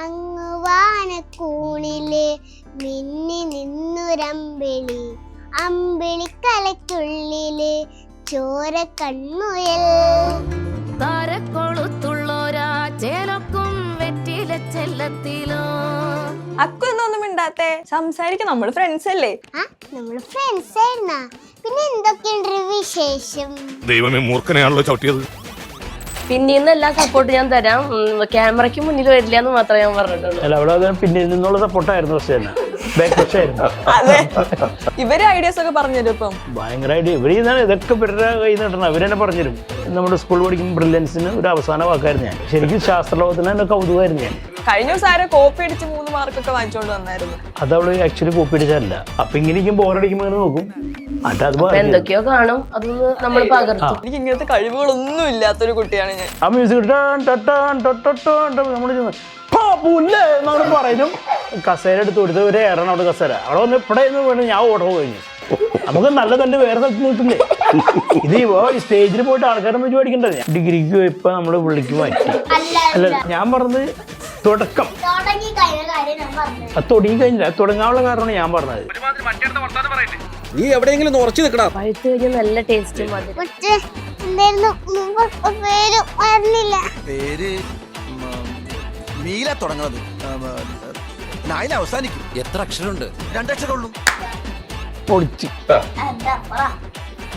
അങ്ങ് വാനക്കൂണില് മിന്നി നിന്നുരമ്പിളി, അമ്പിളിക്കലയ്ക്കുള്ളില് ചോര കൺമുയൽ. താരക്കൊളുത്തുള്ളോരാ ചേലക്കും വെറ്റില ചെല്ലത്തിലോ. അക്കു എന്നൊന്നും മിണ്ടാത്തെ, സംസാരിക്കും. നമ്മള് ഫ്രണ്ട്സ് അല്ലേ? നമ്മള് ഫ്രണ്ട്സ് ആയിരുന്നാ? പിന്നെ എന്തൊക്കെയുണ്ട് വിശേഷം? ദൈവമേ, മൂർഖനെയാണല്ലോ ചവിട്ടിയത്. പിന്നീന്ന് എല്ലാ സപ്പോർട്ട് ഞാൻ തരാം, ക്യാമറയ്ക്ക് മുന്നിൽ വരില്ല എന്ന് മാത്രമേ ഞാൻ പറഞ്ഞിട്ടുള്ളൂ. അല്ല, അവിടെ പിന്നിൽ നിന്നുള്ള സപ്പോർട്ടായിരുന്നു. അതെ, ഇവര് ഐഡിയാസ് ഒക്കെ പറഞ്ഞുതരും. ഇപ്പം ഭയങ്കര ഐഡിയ. ഇതൊക്കെ ഇവരുടെ കയ്യിൽ നിന്ന് കിട്ടണം. ഇവരെന്നെ പറഞ്ഞുതരും. നമ്മുടെ സ്കൂൾ പഠിക്കുമ്പോൾ ബ്രില്യൻസിന് ഒരു അവസാന വാക്കായിരുന്നു ഞാൻ. ശരിക്കും ശാസ്ത്രലോകത്തിന് തന്നെ കൗതുകമായിരുന്നു ഞാൻ. കഴിഞ്ഞ ദിവസം ആരോ കോപ്പി അടിച്ച് 3 മാർക്കൊക്കെ വാങ്ങിച്ചോണ്ട് വന്നായിരുന്നു. അത് അവള് ആക്ച്വലി കോപ്പി അടിച്ചല്ല. അപ്പൊ ഇങ്ങനെയും ബോറടിക്കുമ്പോ നോക്കും. എന്തൊക്കെയോ കാണും, അതൊന്ന് നമ്മൾ പകർത്തും. എനിക്ക് ഇങ്ങനത്തെ കഴിവുകളൊന്നും ഇല്ലാത്തൊരു കുട്ടിയാണ് ഞാൻ. ആ മ്യൂസിക് നമ്മൾ പറയും. കസേര എടുത്ത് കൊടുത്ത് ഒരു ഏറണം അവിടെ കസേര അവിടെ വന്ന് ഇവിടെ വേണം. ഞാൻ ഓർഡർ കഴിഞ്ഞു. നമുക്ക് നല്ല തന്നെ വേറെ സ്ഥലത്ത് നിൽക്കില്ലേ? ഇത് സ്റ്റേജിൽ പോയിട്ട് ആൾക്കാരെ വെച്ച് പഠിക്കണ്ടത്. ഡിഗ്രിക്ക് പോയപ്പോ നമ്മള് വിളിക്ക് മാറ്റി. അല്ല, ഞാൻ പറഞ്ഞത് തുടക്കം. തുടങ്ങി കഴിഞ്ഞില്ല, തുടങ്ങാനുള്ള കാരണമാണ് ഞാൻ പറഞ്ഞത്. നീ എവിടെയെങ്കിലും ഉറച്ചു നിൽക്കണം. പഴുത്ത് കഴിഞ്ഞാൽ നല്ല ടേസ്റ്റും പേര് നീല തുടങ്ങുന്നത്, നായില അവസാനിക്കും. എത്ര അക്ഷരമുണ്ട്? 2 അക്ഷരമുള്ളൂ. പൊളിച്ച്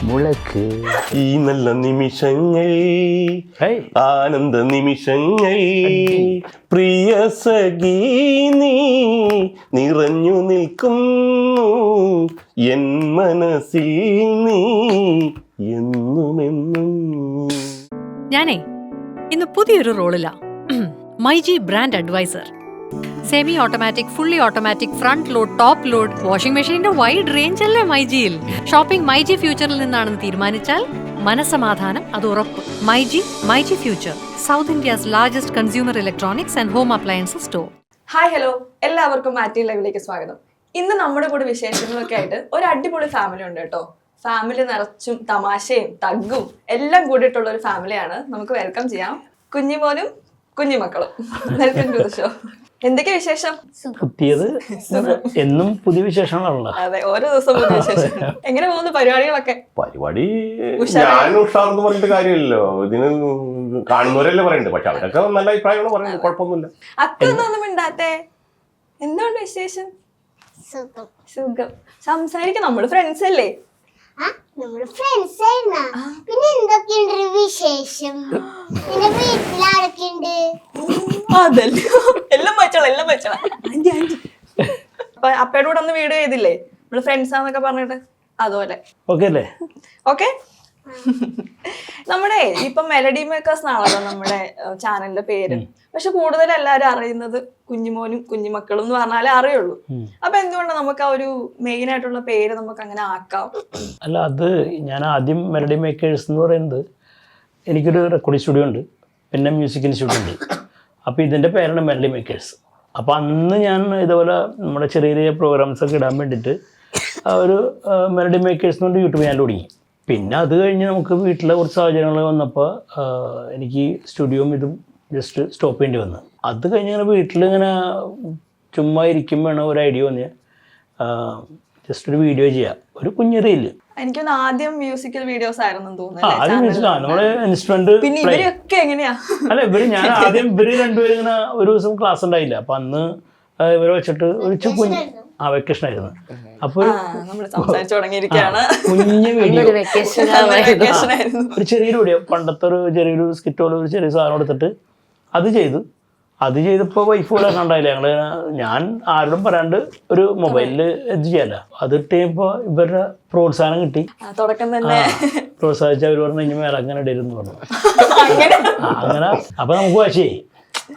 മുളക്ക് ഈ നല്ല നിമിഷങ്ങൾ, ആനന്ദ നിമിഷങ്ങൾ, പ്രിയ സഖീ നീ നിറഞ്ഞു നിൽക്കുന്നു എൻ മനസ്സിൽ നീ എന്നുമെന്നും. ഞാനേ ഇന്ന് പുതിയൊരു റോളിലാ. MyG brand adviser. Semi automatic, fully automatic, front load, top load, washing മെഷീന്റെ വൈഡ് റേഞ്ച് അല്ലേ മൈജിയിൽ. ഷോപ്പിംഗ് മൈജി ഫ്യൂച്ചറിൽ നിന്നാണെന്ന് തീരുമാനിച്ചാൽ മനസ്സമാധാനം അത് ഉറപ്പ്. MyG future, south India's largest consumer electronics and home appliances store. Hi, hello, എല്ലാവർക്കും മാറ്റി ലൈവിലേക്ക് സ്വാഗതം. ഇന്ന് നമ്മുടെ കൂടെ വിശേഷങ്ങളൊക്കെ ആയിട്ട് ഒരു അടിപൊളി ഫാമിലി ഉണ്ട് കേട്ടോ. ഫാമിലി നിറച്ചും തമാശയും തഗ്ഗും എല്ലാം കൂടിയിട്ടുള്ള ഒരു ഫാമിലിയാണ്. നമുക്ക് വെൽക്കം ചെയ്യാം കുഞ്ഞുമോനും കുഞ്ഞുമക്കളും. Welcome to the show. എന്തൊക്കെ വിശേഷം? പുതിയത് എന്നും പുതിയ വിശേഷങ്ങളാണല്ലോ. അതെ, ഓരോ ദിവസം പുതിയ വിശേഷം. എങ്ങനെ പോകുന്നു പരിപാടികളൊക്കെ? പരിപാടി ഞാൻ ഉഷാറെന്ന് പറഞ്ഞിട്ട് കാര്യമില്ലല്ലോ. ഇതിന് കാണുന്നവരല്ലേ പറയണ്ടത്. പക്ഷെ അവരൊക്കെ നല്ല അഭിപ്രായമാണ് പറയുന്നത്. കുഴപ്പമൊന്നുമില്ല. അക്കൊന്നും മിണ്ടാത്തെ, എന്തുകൊണ്ട് വിശേഷം? സുഖം. സംസാരിക്കും. നമ്മള് ഫ്രണ്ട്സ് അല്ലേ? നമ്മള് ഫ്രണ്ട്സ് ആയിരുന്നാ? പിന്നെ എന്തൊക്കെയുണ്ട് വിശേഷം? നിന്റെ വീട്ടിലാരൊക്കെയുണ്ട്? അതല്ലോ, എല്ലാം വെച്ചോളാം. അപ്പൊ അപ്പയുടെ കൂടെ ഒന്ന് വീഡിയോ ചെയ്തില്ലേ നമ്മള് ഫ്രണ്ട്സാന്നൊക്കെ പറഞ്ഞിട്ട്? അതുപോലെ ഓക്കെ. നമ്മുടെ ഇപ്പൊ മെലഡി മേക്കേഴ്സ് എന്നാണല്ലോ നമ്മുടെ ചാനലിന്റെ പേര്. പക്ഷെ കൂടുതൽ എല്ലാരും അറിയുന്നത് കുഞ്ഞുമോനും കുഞ്ഞുമക്കളും എന്ന് പറഞ്ഞാലേ അറിയുള്ളൂ. അപ്പൊ എന്തുകൊണ്ടാണ് നമുക്ക് ആ ഒരു മെയിൻ ആയിട്ടുള്ള പേര് നമുക്ക് അങ്ങനെ ആക്കാം? അല്ല, അത് ഞാൻ ആദ്യം മെലഡി മേക്കേഴ്സ് എന്ന് പറയുന്നത്, എനിക്കൊരു റെക്കോർഡിംഗ് സ്റ്റുഡിയോ ഉണ്ട്, പിന്നെ മ്യൂസിക് ഇൻസ്റ്റിറ്റ്യൂട്ട് ഉണ്ട്. അപ്പോൾ ഇതിൻ്റെ പേരാണ് മെലഡി മേക്കേഴ്സ്. അപ്പോൾ അന്ന് ഞാൻ ഇതുപോലെ നമ്മുടെ ചെറിയ ചെറിയ പ്രോഗ്രാംസ് ഒക്കെ ഇടാൻ വേണ്ടിയിട്ട് ഒരു മെലഡി മേക്കേഴ്സ് എന്ന് പറഞ്ഞിട്ട് യൂട്യൂബ് ചാനൽ തുടങ്ങി. പിന്നെ അത് കഴിഞ്ഞ് നമുക്ക് വീട്ടിലെ കുറച്ച് സാഹചര്യങ്ങൾ വന്നപ്പോൾ എനിക്ക് സ്റ്റുഡിയോയും ഇതും ജസ്റ്റ് സ്റ്റോപ്പ് ചെയ്യേണ്ടി വന്നു. അത് കഴിഞ്ഞ് ഇങ്ങനെ വീട്ടിലിങ്ങനെ ചുമ്മാ ഇരിക്കുമ്പോഴാണ് ഒരു ഐഡിയ വന്ന് ജസ്റ്റ് ഒരു വീഡിയോ ചെയ്യാം, ഒരു കുഞ്ഞു റീല്. എനിക്കൊന്ന് ആദ്യം മ്യൂസിക്കൽ വീഡിയോസ് ആയിരുന്നു തോന്നുന്നു. നമ്മള് ഇൻസ്ട്രുമെന്റ് അല്ല, ഞാൻ ആദ്യം ഇവര് രണ്ടുപേരും ഇങ്ങനെ ഒരു ദിവസം ക്ലാസ് ഉണ്ടായില്ല. അപ്പൊ അന്ന് ഇവരെ വെച്ചിട്ട് ഒരു കുഞ്ഞ് വെക്കേഷൻ ആയിരുന്നു. അപ്പൊ കുഞ്ഞു വീഡിയോ, ഒരു ചെറിയൊരു വീഡിയോ, പണ്ടത്തെ ഒരു ചെറിയൊരു സ്കിറ്റ് പോലെ ഒരു ചെറിയ സാധനം എടുത്തിട്ട് അത് ചെയ്തപ്പോൾ വൈഫ് പോലെ കണ്ടായില്ല. ഞാൻ ആരോടും പറയാണ്ട് ഒരു മൊബൈലിൽ ഇത് ചെയ്യാല്ല. അത് ഇട്ടപ്പോൾ ഇവരുടെ പ്രോത്സാഹനം കിട്ടി. പ്രോത്സാഹിച്ച അവർ പറഞ്ഞു ഇനി മേലെ അങ്ങനെ ഇടരുന്ന് പറഞ്ഞു. അങ്ങനെ അപ്പൊ നമുക്ക് വാശിയായി.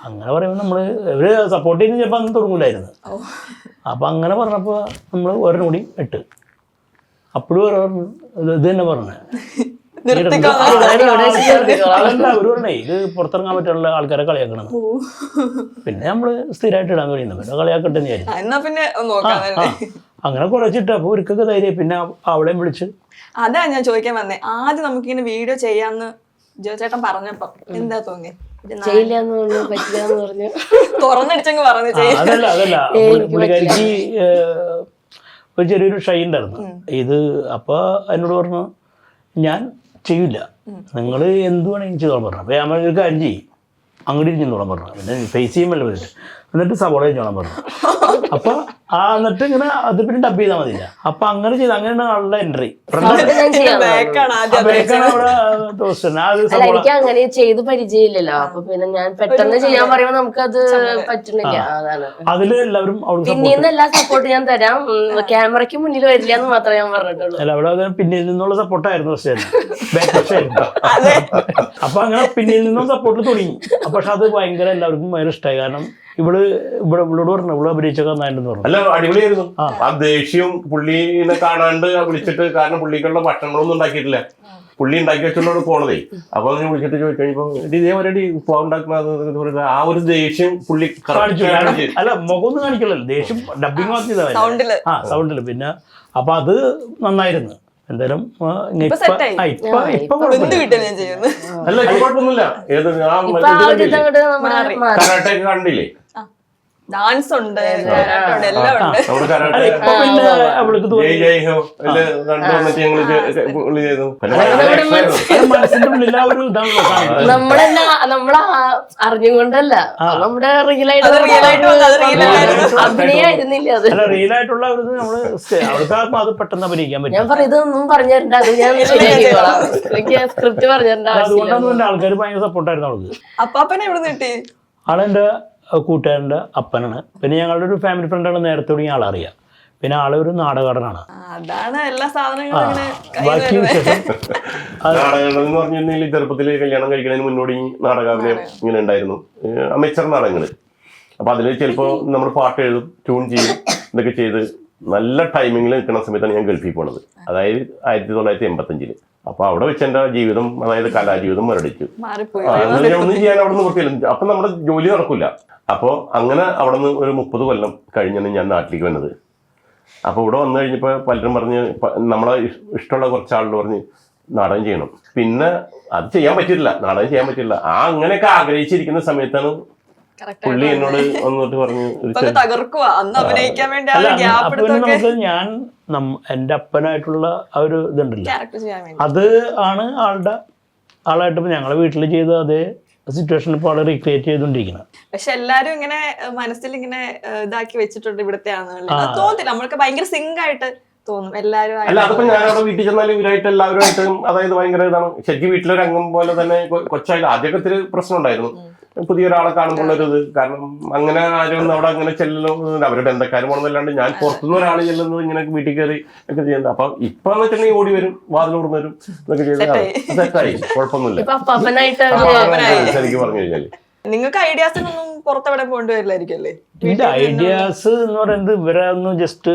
അങ്ങനെ പറയുമ്പോൾ നമ്മള് ഇവര് സപ്പോർട്ട് ചെയ്യുന്ന ചിലപ്പോൾ അന്ന് തുടങ്ങൂലായിരുന്നു. അപ്പൊ അങ്ങനെ പറഞ്ഞപ്പോ നമ്മള് ഒരെണ്ണം കൂടി ഇട്ട്. അപ്പോഴും പറഞ്ഞു ഇത് തന്നെ പറഞ്ഞത്, അവര് പറഞ്ഞേ ഇത് പുറത്തിറങ്ങാൻ പറ്റുള്ള ആൾക്കാരെ കളിയാക്കണം. പിന്നെ നമ്മള് സ്ഥിരമായിട്ട് ഇടാൻ കഴിയുന്നു, പിന്നെ കളിയാക്കട്ടെ എന്ന് വിചാരിച്ചു. അങ്ങനെ കുറച്ചിട്ട് അപ്പൊ ഒരിക്കൊക്കെ ധൈര്യം. പിന്നെ അവളെയും വിളിച്ച്. അതാ ഞാൻ ചോദിക്കാൻ വന്നേ, ആദ്യം നമുക്കിങ്ങനെ വീഡിയോ ചെയ്യാന്ന് ജോ ചേട്ടൻ പറഞ്ഞപ്പോ എന്താ തോന്നി? ചെയ്യില്ലാന്ന് പറഞ്ഞു, പറ്റില്ലാന്ന് പറഞ്ഞു. തുറന്നടിച്ചങ്ങ് പറഞ്ഞു അതല്ല പുള്ളിക്കാരിക്ക് ഒരു ചെറിയൊരു ഷൈ ഉണ്ടായിരുന്നു. ഇത് അപ്പൊ എന്നോട് പറഞ്ഞു ഞാൻ ചെയ്യില്ല, നിങ്ങൾ എന്ത് വേണമെങ്കിലും ചെയ്തോളാൻ പറഞ്ഞു. അപ്പൊ ഞാൻ ഒരു കാര്യം ചെയ്യും, അങ്ങോട്ട് ഇരിക്കുന്നോളാൻ പറഞ്ഞു. പിന്നെ ഫേസ് ചെയ്യുമ്പോൾ പറഞ്ഞിട്ട് എന്നിട്ട് സവോള കഴിഞ്ഞോളാൻ പറഞ്ഞു. അപ്പൊ എന്നിട്ട് ഇങ്ങനെ അത് പിന്നെ ഡബ് ചെയ്താൽ മതിയില്ല. അപ്പൊ അങ്ങനെ ചെയ്ത് അങ്ങനെയാണ് ആളുടെ എൻട്രി. എനിക്ക് അങ്ങനെ ചെയ്ത് പരിചയമില്ലല്ലോ. അപ്പൊ പിന്നെ ഞാൻ പെട്ടെന്ന് ചെയ്യാൻ പറയുമ്പോ നമുക്കത് പറ്റുന്നില്ല. അതാണ് അതില് എല്ലാവരും പിന്നീന്ന് എല്ലാ സപ്പോർട്ട് ഞാൻ തരാം, ക്യാമറയ്ക്ക് മുന്നിൽ വരില്ല എന്ന് മാത്രമേ ഞാൻ പറഞ്ഞിട്ടുള്ളൂ. അല്ല, അവിടെ പിന്നിൽ നിന്നുള്ള സപ്പോർട്ടായിരുന്നു അപ്പൊ അങ്ങനെ പിന്നിൽ നിന്നും സപ്പോർട്ട് തുടങ്ങി. പക്ഷെ അത് ഭയങ്കര എല്ലാവർക്കും ഭയങ്കര ഇഷ്ടമായി. കാരണം ഇവളോട് പറഞ്ഞു, ഇവള് അഭിനയിച്ചൊക്കെ നന്നായിട്ടെന്ന് പറഞ്ഞു. അല്ല, അടിപൊളിയായിരുന്നു. ആ ദേഷ്യവും പുള്ളിനെ കാണാണ്ട് വിളിച്ചിട്ട്, കാരണം പുള്ളിക്കുള്ള ഭക്ഷണങ്ങളൊന്നും ഉണ്ടാക്കിയിട്ടില്ല, പുള്ളി ഉണ്ടാക്കി വെച്ചോണ്ട് പോണതേ. അപ്പൊ അങ്ങനെ വിളിച്ചിട്ട് ചോദിച്ചു കഴിഞ്ഞപ്പോ ഇതേവരെ ഉണ്ടാക്കുന്നത് ആ ഒരു ദേഷ്യം പുള്ളി അല്ല, മുഖമൊന്നും കാണിക്കലല്ലോ, ദേഷ്യം ഡബിങ് മാറ്റിയതാണ് സൗണ്ടില്. പിന്നെ അപ്പൊ അത് നന്നായിരുന്നു. എന്തായാലും അല്ല, കുഴപ്പമൊന്നുമില്ല. ഏത് കരാട്ടെ കണ്ടില്ലേ, ഡാൻസ് ഉണ്ട്, എല്ലാം ഉണ്ട്. മനസ്സിന്റെ ഉള്ളിൽ ആ ഒരു നമ്മളെ അറിഞ്ഞുകൊണ്ടല്ല, നമ്മുടെ റിയലായിട്ട് അഭിനയായിരുന്നില്ല. അത് അല്ല, റിയൽ ആയിട്ടുള്ള നമ്മള് അവർക്ക് അത് പെട്ടെന്ന് അഭിനയിക്കാൻ പറ്റും. ഞാൻ പറയും ഇതൊന്നും പറഞ്ഞു തരണ്ട, അത് ഞാൻ ശരിയാക്കിക്കോളാം, എനിക്ക് സ്ക്രിപ്റ്റ് പറഞ്ഞു തരണ്ട. അതുകൊണ്ടാണ് ആൾക്കാർ ഭയങ്കര സപ്പോർട്ടായിരുന്നു അവൾക്ക്. അപ്പാപ്പനെ എവിടെ കിട്ടി? ആളെന്റെ കൂട്ടുകാരൻ്റെ അപ്പനാണ്. പിന്നെ ഞങ്ങളുടെ ഒരു ഫാമിലി ഫ്രണ്ടാണ്, നേരത്തെ തുടങ്ങിയ ആളറിയാം. പിന്നെ ആളെ ഒരു നാടകടനാണ്. അതാണ് എല്ലാ സാധനങ്ങളും. ബാക്കി വിശേഷം നാടകങ്ങൾ എന്ന് പറഞ്ഞിട്ടുണ്ടെങ്കിൽ ചെറുപ്പത്തിൽ കല്യാണം കഴിക്കുന്നതിന് മുന്നോടി നാടകാഭിനയം ഇങ്ങനെ ഉണ്ടായിരുന്നു, അമേച്ചർ നാടകങ്ങൾ. അപ്പൊ അതിൽ ചിലപ്പോൾ നമ്മൾ പാട്ട് എഴുതും, ട്യൂൺ ചെയ്യും, ഇതൊക്കെ ചെയ്ത് നല്ല ടൈമിങ്ങിൽ നിൽക്കുന്ന സമയത്താണ് ഞാൻ ഗൾഫിൽ പോണത്. അതായത് 1985. അപ്പൊ അവിടെ വെച്ച് എന്റെ ജീവിതം, അതായത് കലാജീവിതം മുരടിച്ചു. ഒന്നും ചെയ്യാൻ അവിടെ നിന്ന് നിർത്തിയില്ല. അപ്പൊ നമ്മുടെ ജോലി നടക്കില്ല. അപ്പോൾ അങ്ങനെ അവിടെ നിന്ന് ഒരു 30 കൊല്ലം കഴിഞ്ഞാണ് ഞാൻ നാട്ടിലേക്ക് വന്നത്. അപ്പോൾ ഇവിടെ വന്നു കഴിഞ്ഞപ്പോൾ പലരും പറഞ്ഞ്, നമ്മളെ ഇഷ്ടമുള്ള കുറച്ചാളുകൾ പറഞ്ഞ് നാടകം ചെയ്യണം. പിന്നെ അത് ചെയ്യാൻ പറ്റില്ല, നാടകം ചെയ്യാൻ പറ്റില്ല. അങ്ങനെയൊക്കെ ആഗ്രഹിച്ചിരിക്കുന്ന സമയത്താണ് പുള്ളി എന്നോട് വന്നിട്ട് പറഞ്ഞു നമുക്ക് ഞാൻ എന്റെ അപ്പനായിട്ടുള്ള ആ ഒരു ഇതുണ്ടല്ലോ, അത് ആണ് ആളായിട്ട് ഞങ്ങളെ വീട്ടിൽ ചെയ്ത അതേ സിറ്റുവേഷൻ ഇപ്പോൾ ആളെ റീക്രിയേറ്റ് ചെയ്തോണ്ടിരിക്കുന്നത്. പക്ഷെ എല്ലാരും ഇങ്ങനെ മനസ്സിൽ ഇങ്ങനെ ഇതാക്കി വെച്ചിട്ടുണ്ട് ഇവിടത്തെ തോന്നില്ല, നമ്മൾക്ക് ഭയങ്കര സിങ്ക് ആയിട്ട് തോന്നും എല്ലാരും. അല്ല, അതിപ്പോ ഞാൻ അവിടെ വീട്ടിൽ ചെന്നാലും ഇവരായിട്ട് എല്ലാവരുമായിട്ടും, അതായത് ഭയങ്കര ഇതാണ്. ശരിക്കും വീട്ടിലൊരു അംഗം പോലെ തന്നെ കൊച്ചായാലും ആദ്യമൊക്കെ ഇത്തിരി പ്രശ്നം ഉണ്ടായിരുന്നു, പുതിയൊരാളെ കാണുമ്പോഴൊരിത്. കാരണം അങ്ങനെ ആരും അവിടെ അങ്ങനെ ചെല്ലുന്നു, അവരുടെ ബന്ധക്കാരും പോകണമെന്നല്ലാണ്ട് ഞാൻ പുറത്തുനിന്ന് ഒരാൾ ചെല്ലുന്നത് ഇങ്ങനെ വീട്ടിൽ കയറി ഒക്കെ ചെയ്യുന്നത്. അപ്പൊ ഇപ്പൊ എന്ന് വെച്ചിട്ടുണ്ടെങ്കിൽ ഓടി വരും, വാതിൽ ഓടുന്ന വരും, ഇതൊക്കെ ചെയ്ത് സെറ്റായി, കുഴപ്പമൊന്നുമില്ല. ശരിക്കും പറഞ്ഞു കഴിഞ്ഞാല് നിങ്ങൾക്ക് ഐഡിയാസിനൊന്നും പുറത്തെവിടെ പോകേണ്ടി വരില്ലായിരിക്കും അല്ലേ? ഇതിന്റെ ഐഡിയാസ് എന്ന് പറയുന്നത് ഇവരെ ഒന്ന് ജസ്റ്റ്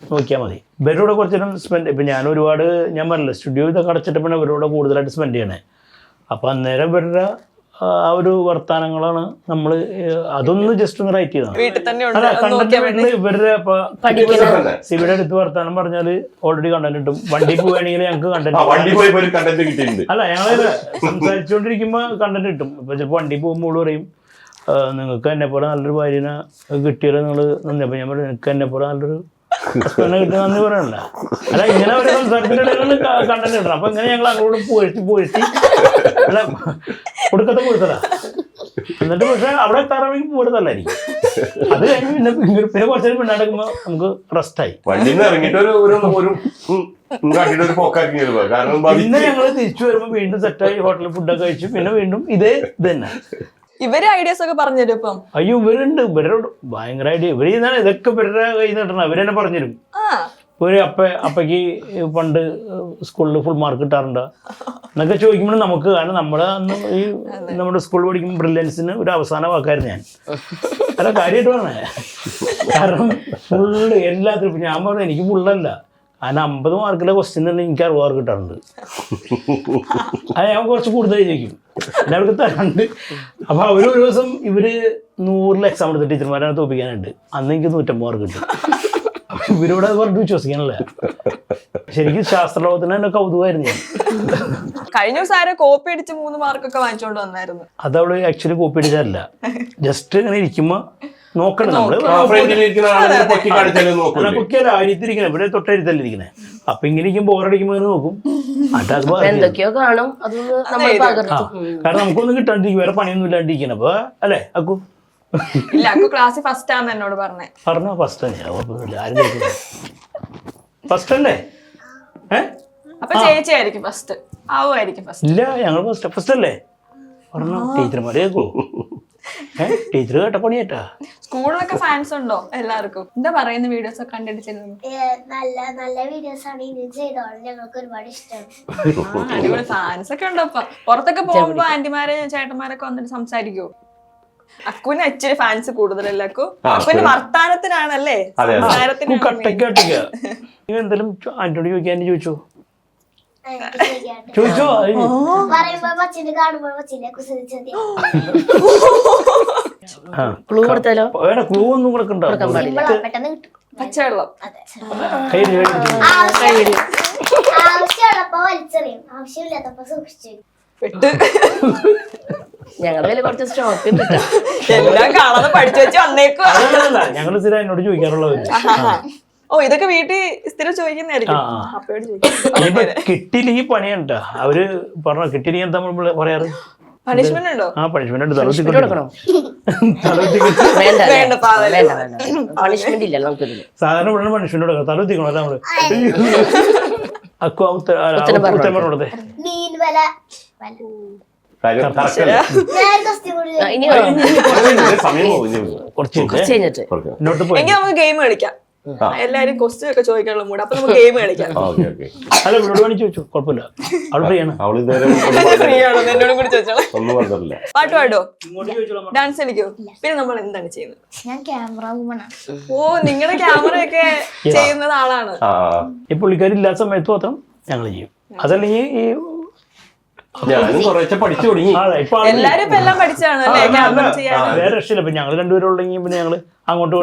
നോക്കിയാൽ മതി. ഇവരോട് കുറച്ചു നേരം സ്പെൻഡ്, ഇപ്പം ഞാൻ ഒരുപാട്, ഞാൻ പറഞ്ഞില്ല സ്റ്റുഡിയോ ഇതൊക്കെ അടച്ചിട്ട് പിന്നെ ഇവരോട് കൂടുതലായിട്ട് സ്പെൻഡ് ചെയ്യണേ. അപ്പം അന്നേരം ഇവരുടെ ആ ഒരു വർത്താനങ്ങളാണ് നമ്മൾ അതൊന്ന് ജസ്റ്റ് ഒന്ന് റൈറ്റ് ചെയ്തതാണ്. ഇവരുടെ സിവിയുടെ അടുത്ത് വർത്താനം പറഞ്ഞാല് ഓൾറെഡി കണ്ടന്റ് കിട്ടും. വണ്ടി പോവുകയാണെങ്കിൽ ഞങ്ങൾക്ക് കണ്ടന്റ് കിട്ടിയിട്ടുണ്ട്. അല്ല, ഞങ്ങൾ സംസാരിച്ചുകൊണ്ടിരിക്കുമ്പോൾ കണ്ടന്റ് കിട്ടും. ഇപ്പൊ ചിലപ്പോൾ വണ്ടി പോകുമ്പോൾ പറയും, നിങ്ങൾക്ക് എന്നെ പോലെ നല്ലൊരു ഭാര്യനെ കിട്ടിയത് നിങ്ങൾ നന്ദി. അപ്പൊ ഞാൻ പറയും, നിങ്ങൾക്ക് എന്നെ പോലെ നല്ലൊരു ഹസ്ബൻഡിനെ കിട്ടിയ നന്ദി പറയണ്ട. അല്ല, ഇങ്ങനെ ഒരു സംസാരത്തിന്റെ ഇടയിൽ കണ്ടന്റ് കിട്ടണം. അപ്പൊ ഇങ്ങനെ ഞങ്ങൾ അങ്ങോട്ട് പോഴ്ത്തി അല്ല കൊടുക്കത്തെ കൊടുത്തതാ. എന്നിട്ട് പക്ഷെ അവിടെ എത്താറാണെങ്കിൽ കൂടുതലായിരിക്കും. അത് കഴിഞ്ഞ് പിന്നെ കുറച്ചു പിന്നാടുമ്പോ നമുക്ക് റെസ്റ്റായി. പിന്നെ ഞങ്ങൾ തിരിച്ചു വരുമ്പോ വീണ്ടും സെറ്റായി ഹോട്ടലിൽ ഫുഡൊക്കെ കഴിച്ചു. പിന്നെ വീണ്ടും ഇത് തന്നെ. ഇവര് ഐഡിയാസ് ഒക്കെ പറഞ്ഞുതരും ഇപ്പം? അയ്യോ, ഇവരുണ്ട്, ഇവരോട് ഭയങ്കര ഐഡിയ. ഇവര് ചെയ്യുന്നതാണ് ഇതൊക്കെ ഇവരുടെ കയ്യിൽ നിന്ന് കിട്ടണം. ഇവരെന്നെ പറഞ്ഞുതരും. ഒരു അപ്പയ്ക്ക് പണ്ട് സ്കൂളിൽ ഫുൾ മാർക്ക് കിട്ടാറുണ്ട് എന്നൊക്കെ ചോദിക്കുമ്പോൾ നമുക്ക്, കാരണം നമ്മുടെ അന്ന് ഈ നമ്മുടെ സ്കൂളിൽ പഠിക്കുമ്പോൾ ബ്രില്യൻസിന് ഒരു അവസാന വാക്കായിരുന്നു ഞാൻ. അല്ല, കാര്യമായിട്ട് പറഞ്ഞേ. കാരണം ഫുള്ള് എല്ലാത്തിനും ഞാൻ പറഞ്ഞു എനിക്ക് ഫുള്ളല്ല, കാരണം 50 മാർക്കിലെ ക്വസ്റ്റ്യൻ തന്നെ എനിക്ക് 60 മാർക്ക് കിട്ടാറുണ്ട്. അത് ഞാൻ കുറച്ച് കൂടുതൽ ചോദിക്കും, എല്ലാവർക്കും തരാണ്ട്. അപ്പൊ ഒരു ദിവസം ഇവര് 100 എക്സാം എടുത്ത് ടീച്ചർമാരാണ് തോപ്പിക്കാനുണ്ട്. അന്ന് എനിക്ക് 150 മാർക്ക് കിട്ടും. അപ്പൊ ഇവരോട് അത് പറഞ്ഞിട്ട് വിശ്വസിക്കാനില്ല. ശരിക്കും ശാസ്ത്രലോകത്തിന് തന്നെ കൗതുകമായിരുന്നു ഞാൻ. കഴിഞ്ഞ ദിവസം ആരോ കോപ്പി അടിച്ച് 3 മാർക്കൊക്കെ വാങ്ങിച്ചോണ്ട് വന്നായിരുന്നു. അത് അവള് ആക്ച്വലി കോപ്പി അടിച്ചതല്ല, ജസ്റ്റ് ഇങ്ങനെ ഇരിക്കുമ്പോ നോക്കണം നമ്മള്. പൊക്കിയാൽ ആര്യത്തിരിക്കണേ, ഇവിടെ തൊട്ടരുത്തല്ലേ ഇരിക്കണേ. അപ്പൊ ഇങ്ങനെ ഇരിക്കും, ബോറടിക്കുമ്പോ നോക്കും. എന്തൊക്കെയോ കാണും, അതൊന്ന് നമ്മൾ പകർത്തും. കാരണം നമുക്കൊന്നും കിട്ടാണ്ടിരിക്കും, വേറെ പണിയൊന്നും ഇല്ലാണ്ടിരിക്കണം. അപ്പൊ അല്ലേ അക്കു? ഇല്ല, അക്കു ക്ലാസ് ഫസ്റ്റ് ആണെന്ന് എന്നോട് പറഞ്ഞേ. പറഞ്ഞോ ഫസ്റ്റ് ആരും ഫസ്റ്റ് അല്ലേ? അപ്പൊ ചേച്ചി ആയിരിക്കും ഫസ്റ്റ്, ആവുമായിരിക്കും ഫസ്റ്റ്. ഇല്ല, ഞങ്ങൾ ഫസ്റ്റ് അല്ലേ പറഞ്ഞോ. ടീച്ചർമാരെ കേൾക്കൂ. ടീച്ചർ കേട്ട പണിയേട്ടാ. സ്കൂളിലൊക്കെ ഫാൻസ് ഉണ്ടോ എല്ലാവർക്കും? എന്താ പറയുന്ന വീഡിയോസ് ഒക്കെ കണ്ടിട്ട് ചെയ്യുന്നത്? നല്ല നല്ല വീഡിയോസ് ആണ് ഇനി ചെയ്തോളൂ, ഞങ്ങൾക്ക് ഒരുപാട് ഇഷ്ടമാണ്. അടിപൊളി ഫാൻസ് ഒക്കെ ഉണ്ടോ? അപ്പൊ പുറത്തൊക്കെ പോകുമ്പോ ആന്റിമാരെ ചേട്ടന്മാരൊക്കെ വന്നിട്ട് സംസാരിക്കോ? അക്കുവിന് ഇച്ചിരി ഫാൻസ് കൂടുതലല്ലേ അക്കു? അക്കുവിന്റെ വർത്താനത്തിനാണല്ലേ, സംസാരത്തിന്. എന്തെങ്കിലും ആന്റോട് ചോദിക്കാൻ ചോദിച്ചോ? എനിക്ക് ചോദിച്ചോ? പറയുമ്പോ മച്ചിന്റെ കാണുമ്പോൾ മച്ചിനെ കുസരിച്ചത് ക്ലൂ കൊടുത്താലോ? ക്ലൂ ഒന്നും കൊടുക്കണ്ട. പെട്ടെന്ന് കിട്ടും. പച്ചവെള്ളം. ആവശ്യമുള്ളപ്പോ വലിച്ചെറിയും, ആവശ്യമില്ലാത്തപ്പോ സൂക്ഷിച്ചു. ഞങ്ങളുടെ കയ്യിൽ കുറച്ച് സ്റ്റോക്ക് ഉണ്ട്. എല്ലാം കാണാതെ പഠിച്ചു വെച്ച് വന്നേക്കും. ഞങ്ങൾ സ്ഥിരം എന്നോട് ചോദിക്കാറുള്ളവര്. ഓ, ഇതൊക്കെ വീട്ടിൽ സ്ഥിരം ചോദിക്കുന്നതായിരിക്കും. അപ്പയോട് ചോദിക്കും. കിട്ടിയില്ലെങ്കിൽ പണിയുണ്ട. അവര് പറഞ്ഞ കിട്ടിയില്ലെങ്കിൽ എന്താ നമ്മള് പറയാറ്? പണിഷ്മെന്റ് ഉണ്ടോ? ആ പണിഷ്മെന്റ് കൊടുക്കണോ? വേണ്ട, പണിഷ്മെന്റ് ഇല്ല നമുക്കിതിൽ. സാധാരണ ഇവിടെ പണിഷ്മെന്റ് കൊടുക്കണം, തലത്തിക്കണോ അല്ല നമ്മള്. അക്കു ഉത്തരമോടത്തെ മീൻ വല ഇനി കുറച്ച് കഴിഞ്ഞിട്ട് ഇന്നോട്ട് പോയി. എങ്കിൽ നമുക്ക് ഗെയിം കളിക്കാം. എല്ലാരും ക്വസ്റ്റ്യൻ ഒക്കെ ചോദിക്കാനുള്ള മൂഡ്. അപ്പൊ നമുക്ക് ഗെയിം കളിക്കാം. അല്ല ഇവിടെ വേണി ചോദിച്ചു, കുഴപ്പമില്ല. അവള് ഫ്രീ ആണ്. ഫ്രീ ആണോ? എന്നോടും കൂടി ചോദിച്ചോളാം. പാട്ട് പാടോ? ഡാൻസ് കളിക്കോ? പിന്നെ നമ്മൾ എന്താണ് ചെയ്യുന്നത്? ഞാൻ ക്യാമറ വുമണാണ്. ഓ, നിങ്ങളുടെ ക്യാമറ ഒക്കെ ചെയ്യുന്നത് ആളാണ്. ഈ പുള്ളിക്കാരില്ലാത്ത സമയത്ത് മാത്രം ഞങ്ങൾ ചെയ്യും. അതല്ലെങ്കിൽ ഈ ഞാനും കുറേശ്ശെ പഠിച്ചു തുടങ്ങി. എല്ലാരും ഇപ്പൊ എല്ലാം പഠിച്ചാണ് അല്ലേ ക്യാമറ ചെയ്യാൻ? വേറെ രക്ഷയില്ല. ഇപ്പൊ ഞങ്ങൾ രണ്ടുപേരും ഉണ്ടെങ്കിൽ പിന്നെ ഞങ്ങള് അങ്ങോട്ട്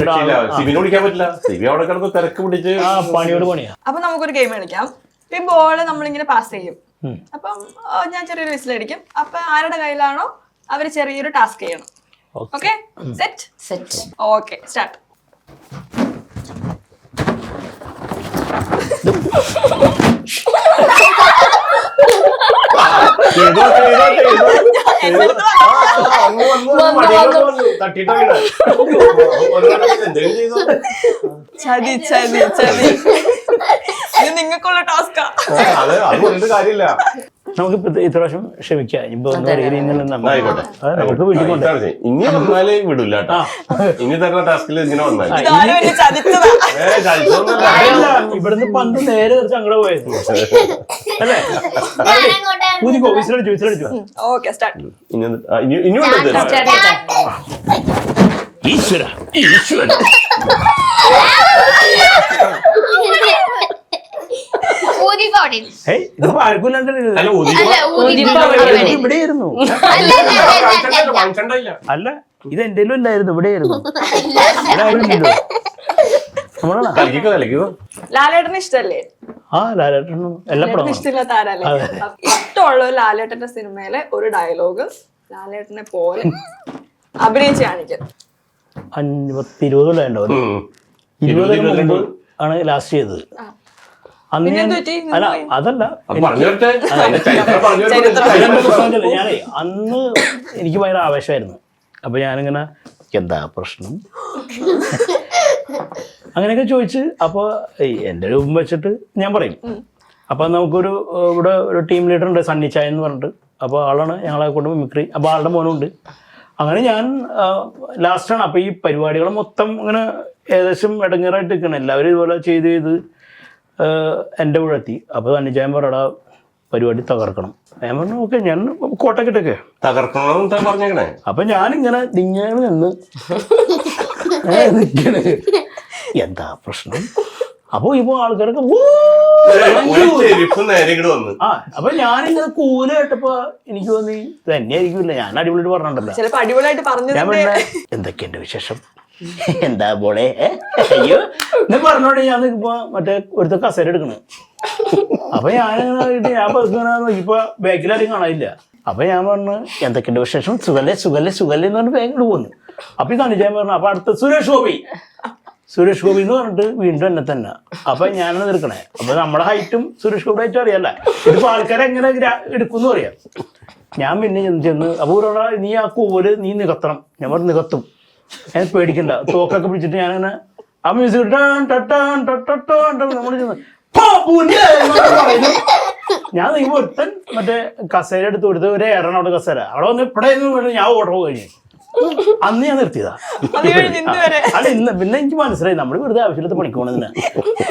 സിബിനെ വിളിക്കാൻ പറ്റില്ല. സിബി അവിടെ കിടന്ന് തിരക്ക് പിടിച്ച് പണിയോട് പണിയാ. അപ്പൊ നമുക്കൊരു ഗെയിം കളിക്കാം. ഈ ബോള് നമ്മളിങ്ങനെ പാസ് ചെയ്യും. അപ്പം ഞാൻ ചെറിയൊരു വിസിലടിക്കും. അപ്പൊ ആരുടെ കയ്യിലാണോ അവര് ചെറിയൊരു ടാസ്ക് ചെയ്യണം. Okay, set. Okay, start. ചതി ഇത് നിങ്ങൾക്കുള്ള ടാസ്കാ. കാര്യമില്ല. നമുക്ക് ഇപ്രാവശ്യം ക്ഷമിക്കാം. നമുക്ക് വീട്ടിൽ കൊണ്ട് ഇനി വന്നാലേ വിടൂല. ഇനി തരുന്ന ടാസ്കിൽ ഇങ്ങനെ വന്നാൽ ഇവിടുന്ന് പന്ത് നേരെ അങ്ങോട്ട് പോയത് അല്ലേ? വിസിലടിച്ചു. Okay, start. ഈശ്വര ഇതിപ്പോ ആർക്കും ഇവിടെയായിരുന്നു. അല്ല, ഇത് എന്റെ ഇല്ലായിരുന്നു, ഇവിടെയായിരുന്നു. ലാലേട്ടന് ഇഷ്ടല്ലേ? ആ ലാലേട്ടനും എല്ലാ പടവും ഇഷ്ടമില്ലാത്ത ആരല്ലേ? ഇഷ്ടമുള്ള ഒരു ലാലേട്ടന്റെ സിനിമയിലെ ഒരു ഡയലോഗ് ലാലേട്ടനെ പോലെ അഭിനയിച്ച് കാണിക്കും. 20 കൊല്ലം 20 മുമ്പ് ആണ് ലാസ്റ്റ് ചെയ്തത്. അന്ന് ഞാൻ അല്ല അതല്ല ഞാനേ അന്ന് എനിക്ക് ഭയങ്കര ആവേശമായിരുന്നു. അപ്പൊ ഞാനിങ്ങനെ എന്താ പ്രശ്നം അങ്ങനെയൊക്കെ ചോദിച്ച് അപ്പൊ എന്റെ രൂപം വെച്ചിട്ട് ഞാൻ പറയും. അപ്പൊ നമുക്കൊരു ഇവിടെ ഒരു ടീം ലീഡർ ഉണ്ട്, സണ്ണി ചായ എന്ന് പറഞ്ഞിട്ട്. അപ്പോൾ ആളാണ് ഞങ്ങളെ കൊണ്ട് മിമിക്രി. അപ്പോൾ ആളുടെ മോനുണ്ട്. അങ്ങനെ ഞാൻ ലാസ്റ്റാണ്. അപ്പോൾ ഈ പരിപാടികൾ മൊത്തം ഇങ്ങനെ ഏകദേശം ഇടങ്ങേറായിട്ട് നിൽക്കണം. എല്ലാവരും ഇതുപോലെ ചെയ്ത് എൻ്റെ കൂടെ എത്തി. അപ്പോൾ സണ്ണിച്ചായൻ പറയടാ പരിപാടി തകർക്കണം. ഞാൻ പറഞ്ഞു ഓക്കെ, ഞാൻ കോട്ടക്കെട്ടൊക്കെ തകർക്കണം. അപ്പൊ ഞാനിങ്ങനെ നിങ്ങനെ നിന്ന് എന്താ പ്രശ്നം. അപ്പൊ ഇപ്പൊ ആൾക്കാരൊക്കെ അപ്പൊ ഞാനിങ്ങനെ കൂല കേട്ടപ്പോ എനിക്ക് തോന്നി തന്നെയായിരിക്കില്ല, ഞാൻ അടിപൊളിയായിട്ട് പറഞ്ഞിട്ടുണ്ടല്ലോ. ഞാൻ പറഞ്ഞ എന്തൊക്കെയുണ്ട് വിശേഷം, എന്താ പോളെ അയ്യോ എന്ന് പറഞ്ഞോടെ ഞാൻ ഇപ്പൊ മറ്റേ ഒരുത്ത കസേര എടുക്കണ്. അപ്പൊ ഞാൻ നോക്കിയപ്പോ ബാക്കിലാരും കാണാനില്ല. അപ്പൊ ഞാൻ പറഞ്ഞു എന്തൊക്കെയുണ്ട് വിശേഷം, സുഖല്ലേ സുഖല്ലേ സുഖല്ലേ എന്ന് പറഞ്ഞ് ബാങ്കിൽ പോകുന്നു. അപ്പൊ ഈ കാണിച്ചാൻ പറഞ്ഞു അപ്പൊ അടുത്ത സുരേഷ് ഗോപി എന്ന് പറഞ്ഞിട്ട് വീണ്ടും എന്നെ തന്നെ. അപ്പൊ ഞാനാണ് നിൽക്കണേ. അപ്പൊ നമ്മുടെ ഹൈറ്റും സുരേഷ് ഗോപി ആയിട്ടും അറിയാല്ല. ഇതിപ്പോ ആൾക്കാരെ എങ്ങനെ എടുക്കും അറിയാം. ഞാൻ പിന്നെ ചെന്ന് അപ്പൊ നീ ആ കോല് നീ നികത്തണം. ഞാൻ പറഞ്ഞു നികത്തും, ഞാൻ പേടിക്കണ്ട. തോക്കൊക്കെ പിടിച്ചിട്ട് ഞാനങ്ങനെ ആ മ്യൂസിക് നമ്മൾ ഞാൻ നീ ഒരുത്തൻ മറ്റേ കസേര എടുത്ത് കൊടുത്ത് ഒരു ഏറണം അവിടെ കസേര അവിടെ വന്ന് ഇവിടെ ഞാൻ ഓർഡർ കഴിഞ്ഞു. അന്ന് ഞാൻ നിർത്തിയതാ. അല്ല ഇന്ന് പിന്നെ എനിക്ക് മനസ്സിലായി നമ്മൾ വെറുതെ ആവശ്യമില്ലാത്ത പണിക്കോണെന്ന്.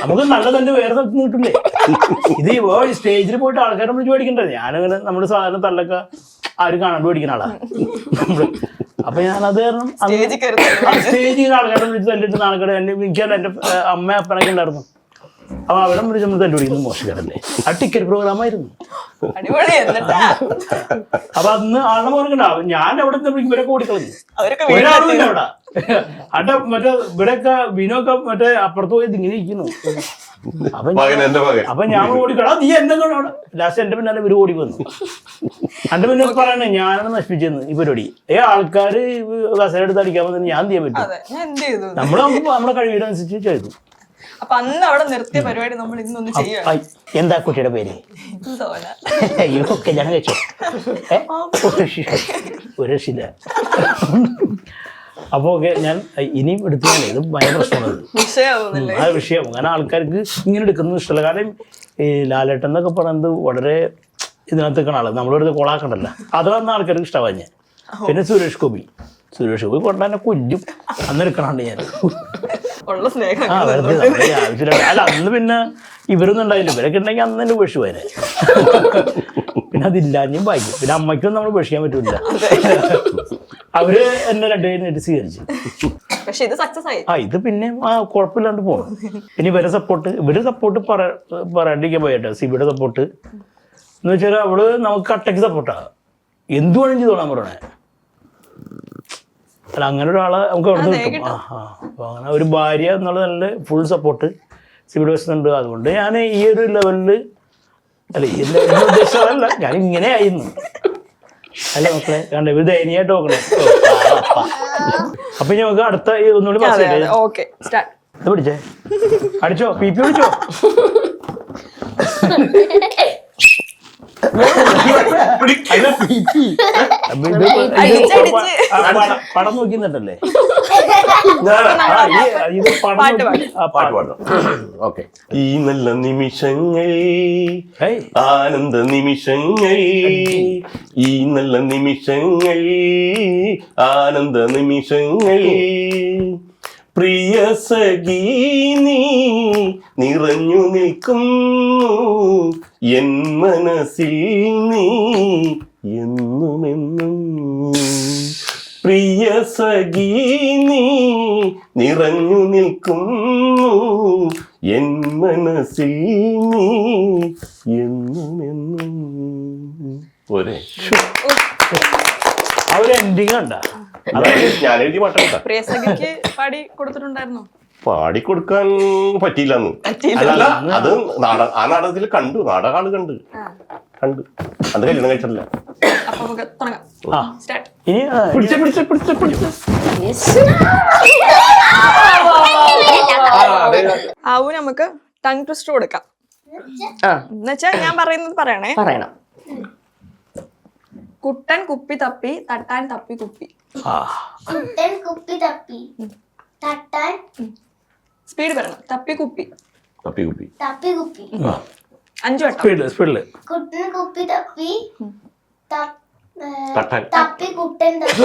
നമുക്ക് നല്ല തന്നെ വേറെ സ്ഥലത്ത് കിട്ടില്ലേ. ഇത് സ്റ്റേജിൽ പോയിട്ട് ആൾക്കാരെ വിളിച്ച് മേടിക്കണ്ടേ. ഞാനങ്ങനെ നമ്മുടെ സാധാരണ തല്ലൊക്കെ ആരും കാണാണ്ട് മേടിക്കുന്ന ആളാ നമ്മള്. അപ്പൊ ഞാനത് കാരണം സ്റ്റേജിൽ ആൾക്കാരെ വിളിച്ച് തല്ലിട്ട് നാളെ എനിക്കല്ല എന്റെ അമ്മ അപ്പനൊക്കെ ഉണ്ടായിരുന്നു. അപ്പൊ അവിടെ വിളിച്ച് നമ്മൾ തല്ലുപിടിക്കുന്നത് മോശക്കാരല്ലേ. ആ ടിക്കറ്റ് പ്രോഗ്രാം ആയിരുന്നു. അപ്പൊ അന്ന് ആളെ പറഞ്ഞിട്ടുണ്ടാവും. ഞാൻ അവിടെ ഇവരൊക്കെ ഓടിക്കളഞ്ഞു. ഒരാളും ഇല്ല അവിടെ. അട്ട മറ്റേ ഇവിടെയൊക്കെ വിനൊക്കെ മറ്റേ അപ്പുറത്ത് പോയി ഇങ്ങനെ ഇരിക്കുന്നു. അപ്പൊ ഞാൻ ഓടിക്കളാ നീ എന്നെ അവിടെ ലാസ്റ്റ് എന്റെ പിന്നാലെ ഇവര് ഓടി വന്നു. എന്റെ പിന്നെ പറയണേ ഞാനാണ് നശിപ്പിച്ചെന്ന് ഈ പരിപാടി. ആൾക്കാര് കസേര എടുത്ത് അടിക്കാൻ വന്നു ഞാൻ ചെയ്യാൻ പറ്റും. നമ്മുടെ കഴിവിനനുസരിച്ച് ചെയ്തു. അപ്പൊ അന്ന് അവിടെ നിർത്തിയ പരിപാടി നമ്മൾ ഇന്നൊന്ന് ചെയ്യാം. എന്താ കുട്ടിയുടെ പേര്? അയ്യോ കല്യാണം കഴിച്ചോ? ഒരു രക്ഷയില്ല. അപ്പൊ ഓക്കെ ഞാൻ ഇനിയും എടുത്താലേ ഇത് ഭയങ്കര പ്രശ്നമാണ്. ആ വിഷയം കാരണം ആൾക്കാർക്ക് ഇങ്ങനെ എടുക്കുന്നത് ഇഷ്ടമല്ല. കാരണം ഈ ലാലേട്ടൻ എന്നൊക്കെ പറയുന്നത് വളരെ ഇതിനകത്ത് ആള് നമ്മളെടുത്ത് കൊളാക്കണ്ടല്ലോ. അത് വന്ന ആൾക്കാർക്ക് ഇഷ്ടമാണ് ഞാൻ. പിന്നെ സുരേഷ് ഗോപി കൊണ്ടുതന്നെ കൊല്ലും. അന്ന് എടുക്കണുണ്ട് ഞാൻ. അല്ല അന്ന് പിന്നെ ഇവരൊന്നും ഉണ്ടായില്ല. ഇവരൊക്കെ ഉണ്ടെങ്കിൽ അന്ന് തന്നെ ഉപേക്ഷിച്ചു പോരെ. പിന്നെ അതില്ലാഞ്ഞും വായിക്കും. പിന്നെ അമ്മയ്ക്കൊന്നും നമ്മൾ ഉപേക്ഷിക്കാൻ പറ്റൂല. അവര് എന്നെ രണ്ടുപേരും സ്വീകരിച്ചു. ഇത് പിന്നെ കുഴപ്പമില്ലാണ്ട് പോകണം. പിന്നെ ഇവരെ സപ്പോർട്ട് പറയാണ്ടിരിക്കാൻ പോയിട്ടോ. സിബിയുടെ സപ്പോർട്ട് എന്ന് വെച്ചാൽ അവള് നമുക്ക് കട്ടയ്ക്ക് സപ്പോർട്ടാ. എന്തു വേണം ചെയ്തോളാൻ പറയണേ. അല്ല അങ്ങനെ ഒരാളെ നമുക്ക് അവിടെ നിന്ന് കിട്ടും. അപ്പൊ അങ്ങനെ ഒരു ഭാര്യ എന്നുള്ള നല്ല ഫുൾ സപ്പോർട്ട് സിവിൽ വശത്തുണ്ട്. അതുകൊണ്ട് ഞാൻ ഈ ഒരു ലെവലില് അല്ല എന്റെ ഉദ്ദേശമല്ല ഞാൻ ഇങ്ങനെ ആയിരുന്നു. അല്ല മക്കളെ കണ്ട ഇവര് ദയനീയായിട്ട് നോക്കണേ. അപ്പൊ നമുക്ക് അടുത്ത ഒന്നുകൂടി പിടിച്ചേ അടിച്ചോ പി പിടിച്ചോ. പടം നോക്കിന്നല്ലേ ഈ നല്ല നിമിഷങ്ങൾ ആനന്ദ നിമിഷങ്ങൾ, ഈ നല്ല നിമിഷങ്ങൾ ആനന്ദ നിമിഷങ്ങൾ, പ്രിയ സഖീ നീ നിറഞ്ഞു നിൽക്കുന്നു എൻ മനസ്സിൽ നീ എന്നുമെന്നും, പ്രിയ സഖീ നീ നിറഞ്ഞു നിൽക്കുന്നു എൻ മനസ്സിൽ നീ എന്നുമെന്നും. പോരെ ആ ഒരു എൻഡിങ് ഉണ്ടാ. ഞാൻ എഴുതി പാട്ടാ. പാടിക്കൊടുക്കാൻ പറ്റിയില്ലെന്ന്. അല്ല അത് ആ നാടകത്തിൽ കണ്ടു. നാടകാള് കണ്ട് അത് കല്യാണം കഴിച്ചിട്ടില്ല. ഇനി ആവു നമുക്ക് ടങ് ട്വിസ്റ്റ് കൊടുക്കാം. എന്നുവെച്ചാ ഞാൻ പറയുന്നത് പറയണേ. പറയണം. കുട്ടൻ കുപ്പി തപ്പി തട്ടാൻ തപ്പി കുപ്പി. കുട്ടൻ കുപ്പി തപ്പി തട്ടാൻ സ്പീഡ് പറയണം. തപ്പി കുപ്പി തപ്പി കുപ്പി തപ്പി കുപ്പി 5 വട്ടം. സ്പീഡില് കുട്ടൻ കുപ്പി തപ്പി തട്ടാൻ തപ്പി കുട്ടൻ തപ്പി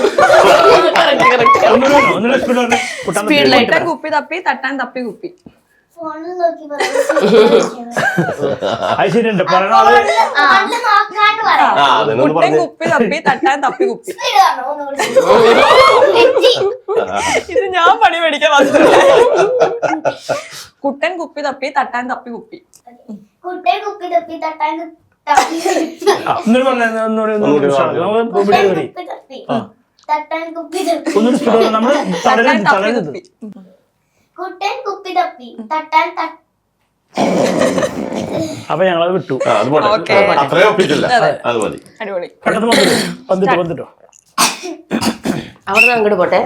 കുട്ടൻ കുപ്പി തപ്പി തട്ടാൻ തപ്പി കുപ്പി. ഫോണിൽ നോക്കി ശരിയുണ്ട്. നോക്കാണ്ട് പറയാം. കുട്ടൻ കുപ്പി തപ്പി തട്ടാൻ തപ്പി കുപ്പി. ഇത് ഞാൻ പണി മേടിക്കാൻ വന്നിട്ടില്ല. കുട്ടൻ കുപ്പി തപ്പി തട്ടാൻ തപ്പി കുപ്പി. കുട്ടൻ കുപ്പി തപ്പി തട്ടാൻ തപ്പി കുപ്പി. തട്ടാൻ കുപ്പി തപ്പി. ഒന്നൊരു സ്പീഡ് നമ്മള് തടരരുത്. കുട്ടൻ കുപ്പി തപ്പി തട്ടാൻ അപ്പൊ ഞങ്ങളത് വിട്ടു. അത് പോട്ടെ. Okay. അത്രയും ഒപ്പിച്ചില്ല, അത് മതി. അടിപൊളി. പെട്ടെന്ന് വന്നിട്ടോ അവിടെ നിന്ന് അങ്ങോട്ട് പോട്ടെ.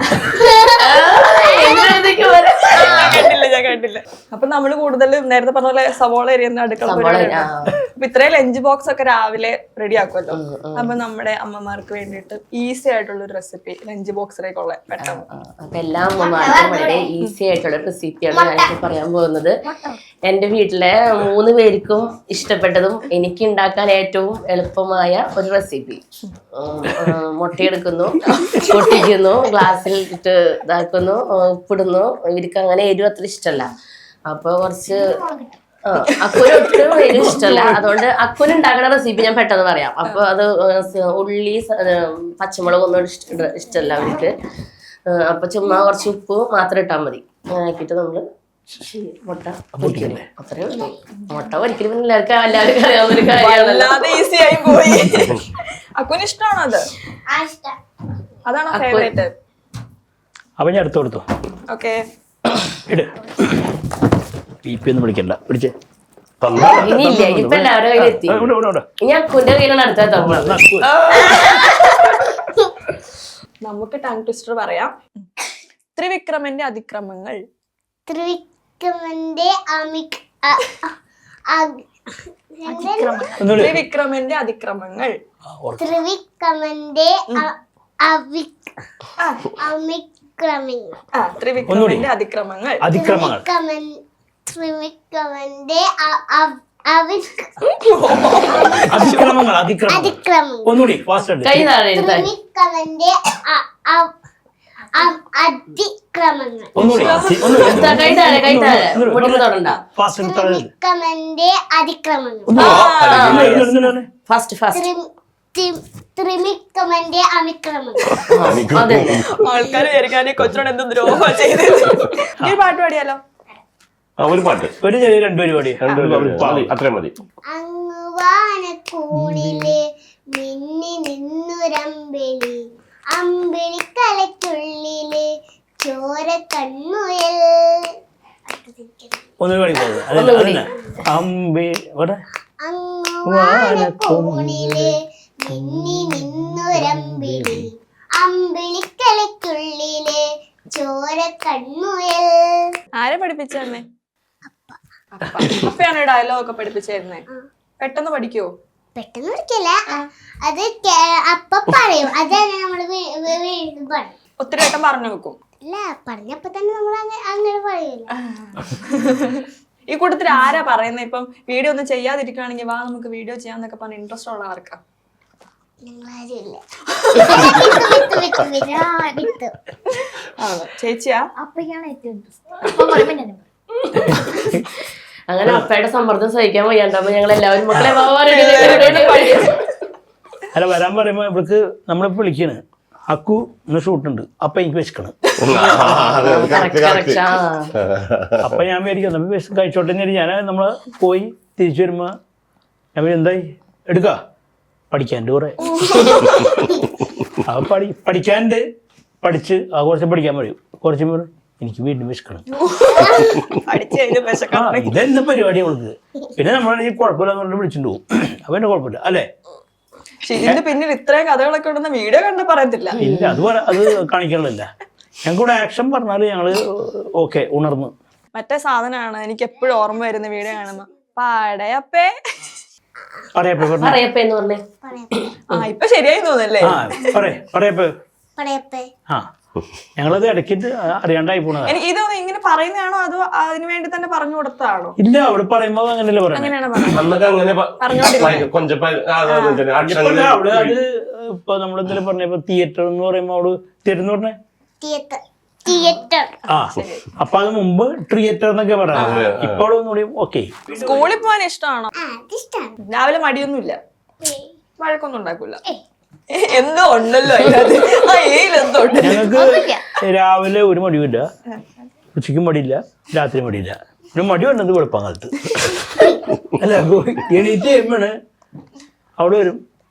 ഞാൻ കണ്ടില്ല. അപ്പൊ നമ്മള് കൂടുതൽ നേരത്തെ പറഞ്ഞ പോലെ സവോള എരിയുന്ന അടുക്കള പരിപാടിയാണ്. അപ്പൊ ഇത്രയും ലഞ്ച് ബോക്സ് ഒക്കെ രാവിലെ റെഡി ആക്കുമല്ലോ. അപ്പൊ നമ്മുടെ അമ്മമാർക്ക് വേണ്ടിയിട്ട് ഈസി ആയിട്ടുള്ള ഒരു റെസിപ്പി ലഞ്ച് ബോക്സിലേക്കുള്ള പെട്ടെന്ന്. അപ്പൊ എല്ലാ അമ്മമാർക്കും വളരെ ഈസി ആയിട്ടുള്ള റെസിപ്പിയാണ് ഞാൻ പറയാൻ പോകുന്നത്. എന്റെ വീട്ടിലെ 3 പേർക്കും ഇഷ്ടപ്പെട്ടതും എനിക്ക് ഉണ്ടാക്കാൻ ഏറ്റവും എളുപ്പമായ ഒരു റെസിപ്പി. മുട്ടയെടുക്കുന്നു, പൊട്ടിക്കുന്നു, ഗ്ലാസ്സിൽ ഇട്ട് ഇതാക്കുന്നു, ഉപ്പിടുന്നു. ഇവർക്ക് അങ്ങനെ എരിവ് അത്ര ഇഷ്ടമല്ല. അപ്പൊ കുറച്ച് അക്കുന് ഒട്ടും എരിവ് ഇഷ്ടമല്ല. അതുകൊണ്ട് അക്കുന് ഉണ്ടാക്കുന്ന റെസിപ്പി ഞാൻ പെട്ടെന്ന് പറയാം. അപ്പൊ അത് ഉള്ളി, പച്ചമുളക് ഒന്നും ഇഷ്ടമല്ല അവർക്ക്. അപ്പൊ ചുമ്മാ കുറച്ച് ഉപ്പ് മാത്രം ഇട്ടാൽ മതി. ആക്കിയിട്ട് നമ്മള് മുട്ട പൊരിക്കുന്നു. അത്രേ ഉള്ളൂ. മുട്ട പൊരിക്കലും എല്ലാവർക്കും അറിയാവുന്നൊരു കാര്യമാണ്. ഈസി ആയി പോയി. അക്കുന് ഇഷ്ടമാണോ അത്? അതാണോ ഫേവറേറ്റ്? അപ്പൊ ഞാൻ എടുത്തു കൊടുത്തു. ഓക്കെ, ഇട്. PP ഒന്നും വിളിക്കണ്ട, പിടിച്ചേ. ഇനിയില്ല, ഇപ്പൊ എല്ലാവരുടെ കയ്യിലെത്തി. ഇനി അക്കുന്റെ കയ്യിലാണ് അടുത്ത നമുക്ക് ടങ് ട്വിസ്റ്റർ പറയാം. ത്രിവിക്രമന്റെ അതിക്രമങ്ങൾ. ത്രിവിക്രമന്റെ ത്രിവിക്രമന്റെ അതിക്രമങ്ങൾ. ത്രിവിക്രമന്റെ ത്രിവിക്രമന്റെ അതിക്രമങ്ങൾ. ത്രിവിക്രമന്റെ ഒന്നുകൂടി ഫാസ്റ്റ്. കൈ താഴെ എഴുതാൻ. ത്രിവിക്രമന്റെ അതിക്രമങ്ങൾ. കൈ താഴെ, കൈ താഴെ പൊട്ടിന് തൊടണ്ട. ത്രിവിക്രമന്റെ അതിക്രമങ്ങൾ. Fast fast. ത്രിവിക്രമന്റെ അതിക്രമങ്ങൾ. ആൾക്കാർ വിചാരിക്കാൻ കൊച്ചിനോട് എന്ത് ദ്രോഹം ചെയ്തത്. ഈ പാട്ട് പാടിയാലോ? ഒരു പാട്ട്, ഒരു ചെറിയ 2 പരിപാടി അത്രയും മതി. അങ്ങുവാനക്കൂണിലെ മിന്നി നിന്നുരമ്പിളി, അമ്പിളിക്കലയ്ക്കുള്ളിലെ ചോര കണ്ണുയൽ. അങ്ങുവാനക്കൂണിലെ മിന്നി നിന്നുരമ്പിളി, അമ്പിളിക്കലയ്ക്കുള്ളിലെ ചോര കണ്ണുയൽ. ആരെ പഠിപ്പിച്ചേ? അപ്പയാണ് ഡയലോഗ് ഒക്കെ പഠിപ്പിച്ചിരുന്നേ. പെട്ടെന്ന് പഠിക്കുവോ? പെട്ടെന്ന് പഠിക്കല, അത് അപ്പ പറയും. അതാണ് നമ്മള് പറയും. ഒത്തിരി വട്ടം പറഞ്ഞു വെക്കും. അല്ല, പറഞ്ഞപ്പോ തന്നെ നമ്മൾ അങ്ങനെ പറയില്ല. ഈ കൂട്ടത്തിൽ ആരാ പറയുന്നത്? ഇപ്പം വീഡിയോ ഒന്നും ചെയ്യാതിരിക്കുകയാണെങ്കിൽ വാ നമുക്ക് വീഡിയോ ചെയ്യാന്നൊക്കെ പറഞ്ഞ ഇൻട്രസ്റ്റ് ഉള്ള ആർക്കാ? ചേച്ചിയാ? അങ്ങനെ അപ്പയുടെ സമ്മർദ്ദം സഹിക്കാൻ വയ്യാണ്ടാവുമ്പോ ഞങ്ങൾ എല്ലാവരും മക്കളെ അല്ല വരാൻ പറയുമ്പോ ഇവർക്ക് നമ്മളിപ്പോ വിളിക്കണ്, അക്കു ഇന്ന് ഷൂട്ടുണ്ട്, അപ്പൊ എനിക്ക് വിശക്കണം. അപ്പൊ ഞാൻ വിചാരിക്കും നമ്മൾ വിശം കഴിച്ചോട്ടെ. ഞാൻ നമ്മള് പോയി തിരിച്ചു വരുമ്പോ ഞാൻ എന്തായി എടുക്ക പഠിക്കാണ്ട് കുറെ അപ്പൊ പഠിക്കാണ്ട് പഠിച്ച് കുറച്ച് പഠിക്കാൻ പറയും. കുറച്ച് എനിക്ക് വീണ്ടും വിശക്കണം. ഇതെന്താ പരിപാടി അവൾക്ക്? പിന്നെ നമ്മളെ കുഴപ്പമില്ലാന്ന് പറഞ്ഞിട്ട് വിളിച്ചിട്ട് പോകും. അപ്പൊ എന്നെ കുഴപ്പമില്ല അല്ലേ? ഇതിന്റെ പിന്നിൽ ഇത്രയും കഥകളൊക്കെ ഉണ്ടെന്ന് വീഡിയോ കണ്ട് പറയത്തില്ല. ഇല്ല, അത് കാണിക്കണില്ല. ഞങ്ങളുടെ ആക്ഷൻ പറഞ്ഞാല് ഞങ്ങള് ഓക്കെ ഉണർന്നു. മറ്റേ സാധനമാണ് എനിക്ക് എപ്പോഴും ഓർമ്മ വരുന്ന വീഡിയോ കാണുമ്പോ പാടയപ്പേ പറയപ്പേ എന്ന് പറഞ്ഞേ. ഇപ്പൊ ശരിയായി തോന്നല്ലേ? ഞങ്ങളത് ഇടയ്ക്കിട്ട് അറിയാണ്ടായി പോണത്. എനിക്ക് ഇത് ഇങ്ങനെ പറയുന്നതാണോ അതോ അതിനു വേണ്ടി തന്നെ പറഞ്ഞു കൊടുത്തതാണോ? ഇല്ല, അവിടെ പറയുമ്പോ അങ്ങനെയല്ലേ പറയാം. അവള് അത് ഇപ്പൊ നമ്മളെന്തെങ്കിലും പറഞ്ഞപ്പോ തിയേറ്റർ എന്ന് പറയുമ്പോ അവള് തിയേറ്റർ എന്ന് പറഞ്ഞേ അപ്പൊ അത് മുമ്പ് തിയേറ്റർ എന്നൊക്കെ പറയാം. ഇപ്പൊ ഒന്നുകൂടി ഓക്കെ. സ്കൂളിൽ പോകാൻ ഇഷ്ടമാണോ? രാവിലെ മടിയൊന്നുമില്ല, വഴക്കൊന്നും ഉണ്ടാക്കൂല, എന്തോ ഉണ്ടല്ലോ ഞങ്ങൾക്ക് രാവിലെ ഒരു മടിയുമില്ല, ഉച്ചയ്ക്കും മടിയില്ല, രാത്രി മടിയില്ല. പിന്നെ മടി വന്നത് വെളുപ്പാൻ കാലത്ത്. അല്ല, എണീറ്റ് കഴിയുമ്പോണ് അവിടെ വരും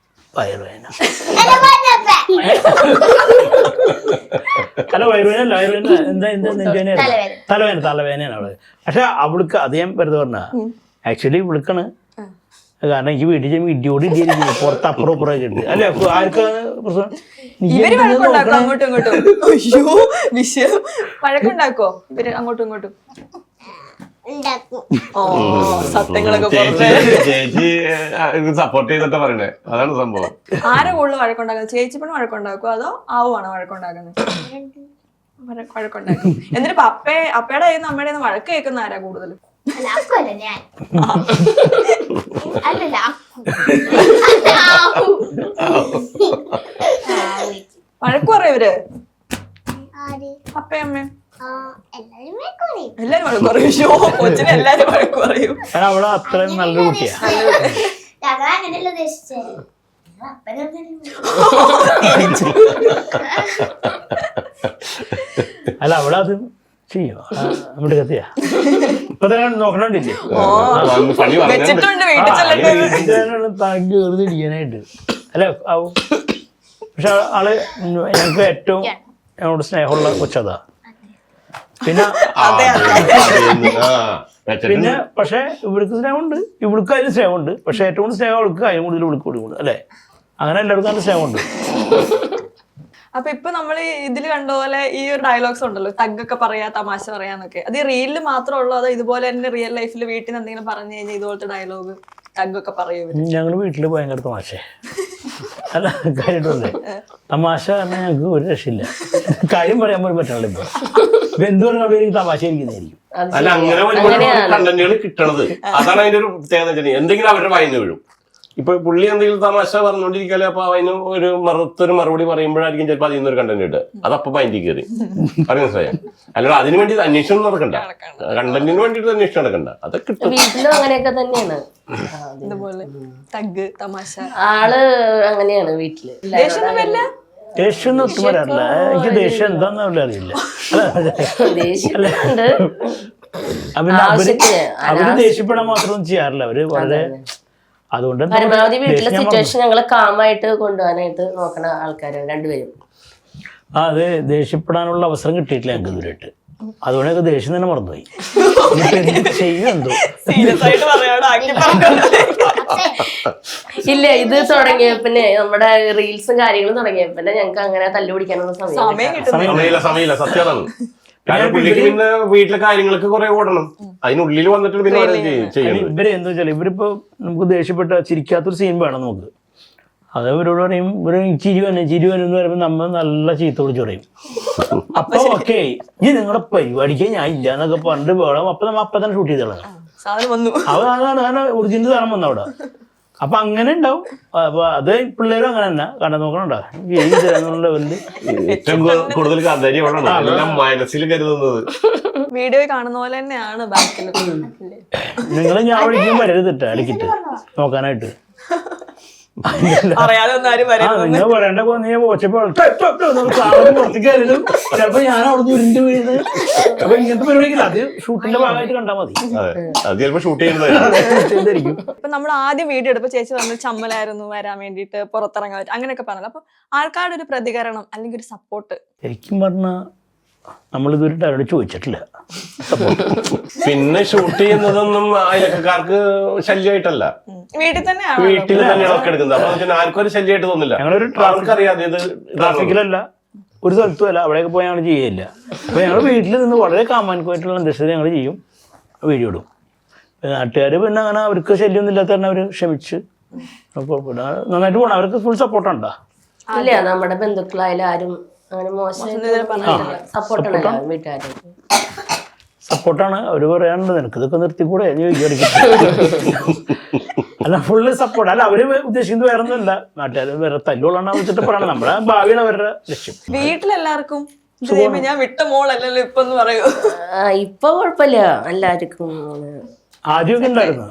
വയറുവേദന. അല്ല വയറുവേനല്ല എന്താ തലവേനയാണ് അവള്. പക്ഷെ അവൾക്ക് അത് ഞാൻ വെറുതെ പറഞ്ഞ ആക്ച്വലി ഇവിളിക്കാണ്. കാരണം എനിക്ക് വീട്ടിൽ ചെയ്യുമ്പോൾ ഇടിയോട് ഇടിയായിരിക്കും പുറത്ത് അപ്പുറം ഇപ്പുറമൊക്കെ ഉണ്ട്. അല്ലെ ആർക്കാണ് പ്രശ്നം? ഇവര് വഴക്കുണ്ടാക്കോ അങ്ങോട്ടും ഇങ്ങോട്ടും? അയ്യോ വിഷയം. വഴക്കുണ്ടാക്കോ ഇവര് അങ്ങോട്ടും ഇങ്ങോട്ടും? ഉണ്ടാക്കും. ഓ സത്യങ്ങളൊക്കെ ചേച്ചി സപ്പോർട്ട് ചെയ്തിട്ടാ പറയണേ, അതാണ് സംഭവം. ആരെ കൂടുതൽ വഴക്കുണ്ടാക്കുന്നത്? ചേച്ചി പെണ്ണ് വഴക്കുണ്ടാക്കുമോ അതോ ആവുവാണോ വഴക്കുണ്ടാക്കുന്നത്? വഴക്കുണ്ടാക്കും. എന്നിട്ട് അപ്പയുടെ കയ്യിൽ നിന്ന് അമ്മയുടെ വഴക്ക് കേൾക്കുന്ന ആരാ കൂടുതൽ? അല്ല അക്കുവല്ല ഞാൻ. അല്ലല്ല വഴക്ക് പറയും ഇവര് ആര്? അപ്പയും അമ്മയും? എല്ലാരും പറയും. എല്ലാരും വഴക്ക് പറയും. ഷോ കൊച്ചിനെ എല്ലാരും വഴക്ക് പറയും. കാരണം അവള് അത്രയും നല്ലൊരു കുട്ടിയാ. ഞങ്ങൾ അങ്ങനെയല്ല ഉദ്ദേശിച്ചത്. അല്ല അവളത് ചെയ്യോ നമ്മുടെ കത്തിയാ ഇപ്പൊ തന്നെ നോക്കണ്ടില്ലേ വെച്ചിട്ടുണ്ട് വീട്ടിൽ ചെല്ലട്ടെ. താങ്ക് വെറുതെ ഇടിക്കാനായിട്ട്. അല്ല പക്ഷെ ആള് ഞങ്ങൾക്ക് ഏറ്റവും ഞങ്ങളോട് സ്നേഹമുള്ള കൊച്ചതാ. പിന്നെ പിന്നെ പക്ഷെ ഇവൾക്ക് സ്നേഹമുണ്ട്, ഇവൾക്ക് അതിന് സ്നേഹമുണ്ട്. പക്ഷെ ഏറ്റവും കൂടുതൽ സ്നേഹം അവൾക്ക് അതിന് കൂടുതൽ ഇവൾക്ക് കൊടുക്കും. അല്ലെ അങ്ങനെ എല്ലാവർക്കും അതിന് സ്നേഹമുണ്ട്. അപ്പൊ ഇപ്പൊ നമ്മള് ഇതിൽ കണ്ട പോലെ ഈ ഒരു ഡയലോഗ്സ് ഉണ്ടല്ലോ, തഗ്ഗൊക്കെ പറയാ, തമാശ പറയാന്നൊക്കെ, അത് ഈ റീലിൽ മാത്രമുള്ളൂ അതോ ഇതുപോലെ തന്നെ റിയൽ ലൈഫിൽ വീട്ടിൽ നിന്ന് എന്തെങ്കിലും പറഞ്ഞു കഴിഞ്ഞാൽ ഇതുപോലത്തെ ഡയലോഗ് തഗ്ഗൊക്കെ പറയൂ? ഞങ്ങള് വീട്ടില് ഭയങ്കര തമാശ. അല്ല കാര്യമായിട്ടല്ലേ തമാശ കാരണം ഞങ്ങൾക്ക് ഒരു രക്ഷയില്ല. കാര്യം പറയാൻ പോലും പറ്റണല്ലോ. ഇപ്പൊ എന്ത് പറഞ്ഞാൽ എനിക്ക് തമാശ ഇരിക്കുന്നതായിരിക്കും. അല്ല അങ്ങനെ ഒരുപാട് കണ്ടന്റുകൾ കിട്ടണത്, അതാണ് അതിന്റെ ഒരു പ്രത്യേകത. എന്തെങ്കിലും അവരുടെ വായന വീഴും. ഇപ്പൊ പുള്ളി എന്തെങ്കിലും തമാശ പറഞ്ഞോണ്ടിരിക്കാല്, അപ്പൊ അതിന് ഒരു മറുപടി പറയുമ്പോഴായിരിക്കും ചിലപ്പോൾ അതിൽ നിന്നൊരു കണ്ടന്റ് ഇട്ട് അതപ്പൊ മൈൻഡിൽ കയറി അറിയാൻ മനസ്സിലായോ? അല്ലാതെ അതിന് വേണ്ടി അന്വേഷണം നടക്കണ്ട, കണ്ടന്റിന് വേണ്ടിട്ട് അന്വേഷണം നടക്കണ്ട. അതൊക്കെ കിട്ടും. വീട്ടിലും അങ്ങനെയൊക്കെ തന്നെയാണ്. ഇതുപോലെ തഗ് തമാശ ആള് അങ്ങനെയാണ് വീട്ടില്. ദേഷ്യം ഒന്നും ഒട്ടും വരാറില്ല. എനിക്ക് ദേഷ്യം എന്താന്ന് അവളെ അറിയില്ല. ദേഷ്യമുണ്ട്. അവര് ദേഷ്യപ്പെടാൻ മാത്രമൊന്നും ചെയ്യാറില്ല. അവര് വളരെ അതുകൊണ്ട് പരമാവധി വീട്ടിലെ സിറ്റുവേഷൻ ഞങ്ങള് കാമായിട്ട് കൊണ്ടുപോകാനായിട്ട് നോക്കണ ആൾക്കാരാണ് രണ്ടുപേരും. അത് ദേഷ്യപ്പെടാനുള്ള അവസരം കിട്ടിയിട്ടില്ല ഞങ്ങൾക്ക് ഇതുവരെയായിട്ട്. അതുകൊണ്ട് ഞങ്ങൾക്ക് ദേഷ്യം തന്നെ മറന്നുപോയി. ചെയ്യുമെന്തോ ഇല്ല, ഇത് തുടങ്ങിയപ്പിന്നെ നമ്മുടെ റീൽസും കാര്യങ്ങളും തുടങ്ങിയപ്പിന്നെ ഞങ്ങൾക്ക് അങ്ങനെ തല്ലുപിടിക്കാനുള്ള സമയമില്ല. സത്യമാണ്. കാരണം പുള്ളിക്ക് പിന്നെ വീട്ടിലെ കാര്യങ്ങൾക്ക് കുറെ ഓടണം, അതിനുള്ളിൽ വന്നിട്ട് പിന്നെ ഇവര് എന്താ വെച്ചാൽ ഇവരിപ്പോ നമുക്ക് ദേഷ്യപ്പെട്ട ചിരിക്കാത്തൊരു സീൻ വേണം നമുക്ക്. അത് ഇവരോട് പറയും, ഇവര് ചിരി വന്നു പറയുമ്പോൾ നമ്മൾ നല്ല ചീത്ത വിളിച്ച് പറയും. അപ്പൊ ഓക്കെ ഈ നിങ്ങളുടെ പരിപാടിക്ക് ഞാൻ ഇല്ല എന്നൊക്കെ പറഞ്ഞിട്ട് വേണം. അപ്പൊ നമ്മ അപ്പൊ തന്നെ ഷൂട്ട് ചെയ്തോളാം. അതാണ് ഒറിജിനൽ സാധനം വന്നു അവിടെ. അപ്പൊ അങ്ങനെ ഉണ്ടാവും. അപ്പൊ അത് പിള്ളേരും അങ്ങനെ തന്നെ കണ്ടു നോക്കണുണ്ടോ ലെവലില് ഏറ്റവും കൂടുതൽ മനസ്സിൽ കരുതുന്നത് വീഡിയോ കാണുന്ന പോലെ തന്നെയാണ് ബാക്കിൽ. നിങ്ങൾ ഞാൻ വിളിക്കും വരരുതിട്ട ഇടയ്ക്കിട്ട് നോക്കാനായിട്ട്. നിങ്ങൾ പറയണ്ട നീ പോച്ചപ്പോ ചിലപ്പോ ഞാൻ അവിടെ ഉരുണ്ട് വീഴുന്നത്. അപ്പൊ ഇങ്ങനത്തെ പരിപാടിക്കില്ല, അത് ഷൂട്ടിന്റെ ഭാഗമായിട്ട് കണ്ടാൽ മതി. ഇപ്പൊ നമ്മൾ ആദ്യം വീഡിയോ എടുപ്പോ ചേച്ചി പറഞ്ഞു ചമ്മലായിരുന്നു വരാൻ വേണ്ടിട്ട് പുറത്തിറങ്ങാൻ പറ്റും അങ്ങനെയൊക്കെ പറഞ്ഞല്ലോ. അപ്പൊ ആൾക്കാരുടെ ഒരു പ്രതികരണം അല്ലെങ്കിൽ ഒരു സപ്പോർട്ട് ശരിക്കും പറഞ്ഞ നമ്മളിതൊരു അവരോട് ചോദിച്ചിട്ടില്ല. പിന്നെ ഷൂട്ട് ചെയ്യുന്നതൊന്നും അയൽക്കാർക്ക് ശല്യമായിട്ടല്ല, വീട്ടിൽ തന്നെയാണ് ഒക്കെ എടുക്കുന്നത്. അപ്പൊ ആർക്കും ഒരു ശല്യമായിട്ട് തോന്നില്ല. ഞങ്ങളൊരു ട്രാഫിക്കിലല്ല, ഒരു സ്ഥലത്തും അല്ല, അവിടെയൊക്കെ പോയി ഞങ്ങൾ ചെയ്യില്ല. അപ്പൊ ഞങ്ങൾ വീട്ടിൽ നിന്ന് വളരെ കാമാൻകമായിട്ടുള്ള അന്തരീക്ഷത്തിൽ ഞങ്ങൾ ചെയ്യും, വീഡിയോ ഇടും. നാട്ടുകാർ പിന്നെ അങ്ങനെ അവർക്ക് ശല്യമൊന്നും ഇല്ലാത്ത തന്നെ അവർ ക്ഷമിച്ച് നന്നായിട്ട് പോകണം. അവർക്ക് ഫുൾ സപ്പോർട്ടുണ്ടോ? ഇല്ല, നമ്മുടെ ബന്ധുക്കളായാലും ആരും അങ്ങനെ മോശം സപ്പോർട്ടാണ് വീട്ടുകാരും. സപ്പോർട്ടാണ്. അവര് പറയാനുണ്ട് നിനക്ക് ഇതൊക്കെ നിർത്തിക്കൂടെ അല്ല ഫുള്ള് സപ്പോർട്ട്. അല്ല അവര് ഉദ്ദേശിക്കുന്നത് വേറെ ഒന്നുമല്ല, നാട്ടുകാർ വേറെ തല്ലുകൊള്ളാൻ വെച്ചിട്ട് പറയണം. നമ്മുടെ ഭാവിയാണ് അവരുടെ ലക്ഷ്യം. വീട്ടിലെല്ലാവർക്കും ഞാൻ വിട്ട മോളല്ലല്ലോ ഇപ്പൊ പറയൂ. ഇപ്പൊ കുഴപ്പമില്ല, എല്ലാവർക്കും ആദ്യമൊക്കെ ഉണ്ടായിരുന്നു.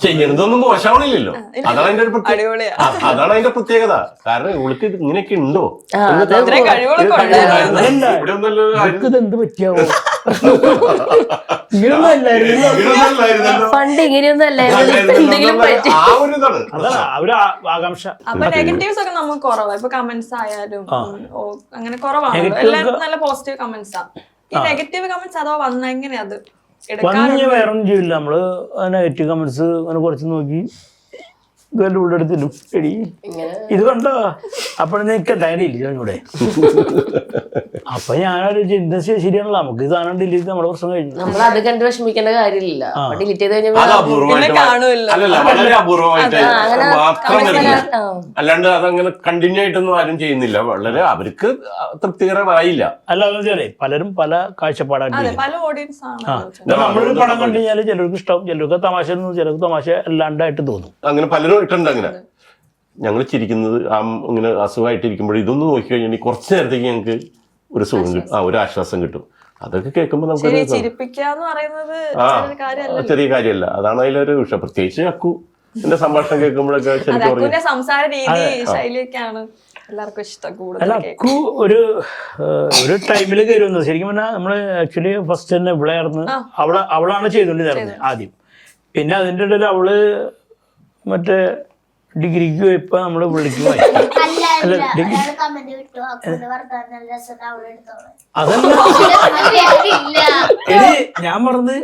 ചെയ്യണതൊന്നും മോശമാവണില്ലല്ലോ. അതാണ് അതിന്റെ ഒരു അടിപൊളിയാ. അതാണ് അതിന്റെ പ്രത്യേകത. കാരണം ഇവൾക്ക് ഇത് ഇങ്ങനെയൊക്കെ ഉണ്ടോ ഇത്രയും കഴിവുകളൊക്കെ ഉണ്ടായിരുന്നു. അതല്ല, ഇവിടെ ഒന്നല്ലോ ഇത് എന്ത് പറ്റിയാവോ ഇങ്ങനെയൊന്നും അല്ലായിരുന്നു. പണ്ട് ഇങ്ങനെയൊന്നും അല്ലായിരുന്നു. എന്തെങ്കിലും പറ്റി ആ ഒരു ഇതാണ്. അതാണ് അവര് ആകാംക്ഷ. അപ്പൊ നെഗറ്റീവ്സ് ഒക്കെ നമുക്ക് കുറവാണ്. ഇപ്പൊ കമന്റ്സ് ആയാലും അങ്ങനെ കുറവാണ്. Negative എല്ലാം നല്ല പോസിറ്റീവ് കമന്റ്സാ. ഈ നെഗറ്റീവ് കമന്റ്സ് അഥവാ വന്ന എങ്ങനെയാ അത് വന്ന് ഞാൻ വേറെ ഒന്നും ചെയ്യില്ല. നമ്മള് നെഗറ്റീവ് കമന്റ്സ് അങ്ങനെ കുറച്ച് നോക്കി ഇതെല്ലാം ഉള്ളെടുത്തിലും എടി ഇത് കണ്ടോ അപ്പോഴും നിൽക്കണ്ടായില്ല ഇവിടെ. അപ്പൊ ഞാനൊരു ചിന്ത ശരിയാണല്ലോ, നമുക്ക് ഈ സാധനം ഡിലീറ്റ് നമ്മുടെ പ്രശ്നം കഴിഞ്ഞു. നമ്മൾ അത് കണ്ട് വിഷമിക്കേണ്ട കാര്യമില്ല. ഡിലീറ്റ് ചെയ്ത് അത് കഴിഞ്ഞാൽ അപൂർവമായിട്ട് അല്ലല്ല വളരെ അപൂർവമായിട്ട് മാത്രം വരില്ല. അല്ലാണ്ട് അതങ്ങനെ കണ്ടിന്യൂ ആയിട്ടൊന്നും ആരും ചെയ്യുന്നില്ല. വളരെ അവർക്ക് തൃപ്തികരമായില്ല. അല്ല അതെന്ന് വെച്ചാലേ പലരും പല കാഴ്ചപ്പാടായിട്ട്. പല ഓഡിയൻസ് ആണ്. നമ്മളൊരു പടം കണ്ടു കഴിഞ്ഞാല് ചിലർക്ക് ഇഷ്ടം, ചിലർക്ക് തമാശ, ചിലർക്ക് തമാശ അല്ലാണ്ടായിട്ട് തോന്നും. അങ്ങനെ പലരും ഇട്ടുണ്ട്. അങ്ങനെ ഞങ്ങൾ ചിരിക്കുന്നത് ഇങ്ങനെ അസുഖമായിട്ടിരിക്കുമ്പോൾ ഇതൊന്നും നോക്കി കഴിഞ്ഞാൽ കുറച്ച് നേരത്തേക്ക് ഞങ്ങൾക്ക് ഒരു സുഖം കിട്ടും, ഒരു ആശ്വാസം കിട്ടും. അതൊക്കെ കേൾക്കുമ്പോൾ നമുക്ക് ചെറിയ കാര്യമല്ല. അതാണ് അതിലൊരു വിഷയം. പ്രത്യേകിച്ച് അക്കു എന്റെ സംഭാഷണം കേൾക്കുമ്പോഴൊക്കെ ശരിക്കും സംസാര രീതി ശൈലിയൊക്കെയാണ് എല്ലാവർക്കും ഇഷ്ടം കൂടുതൽ. അല്ല അക്കു ഒരു ടൈമിൽ കയറി വന്നത് ശരിക്കും പറഞ്ഞാൽ നമ്മള് ആക്ച്വലി ഫസ്റ്റ് തന്നെ ഇവിടെ ആയിരുന്നു. അവളാണ് ചെയ്തോണ്ടിരുന്നത് ആദ്യം. പിന്നെ അതിൻ്റെ ഇടയിൽ അവള് മറ്റേ ഡിഗ്രിക്ക് പോയപ്പോ നമ്മള് വിളിക്കും. ഞാൻ പറഞ്ഞത്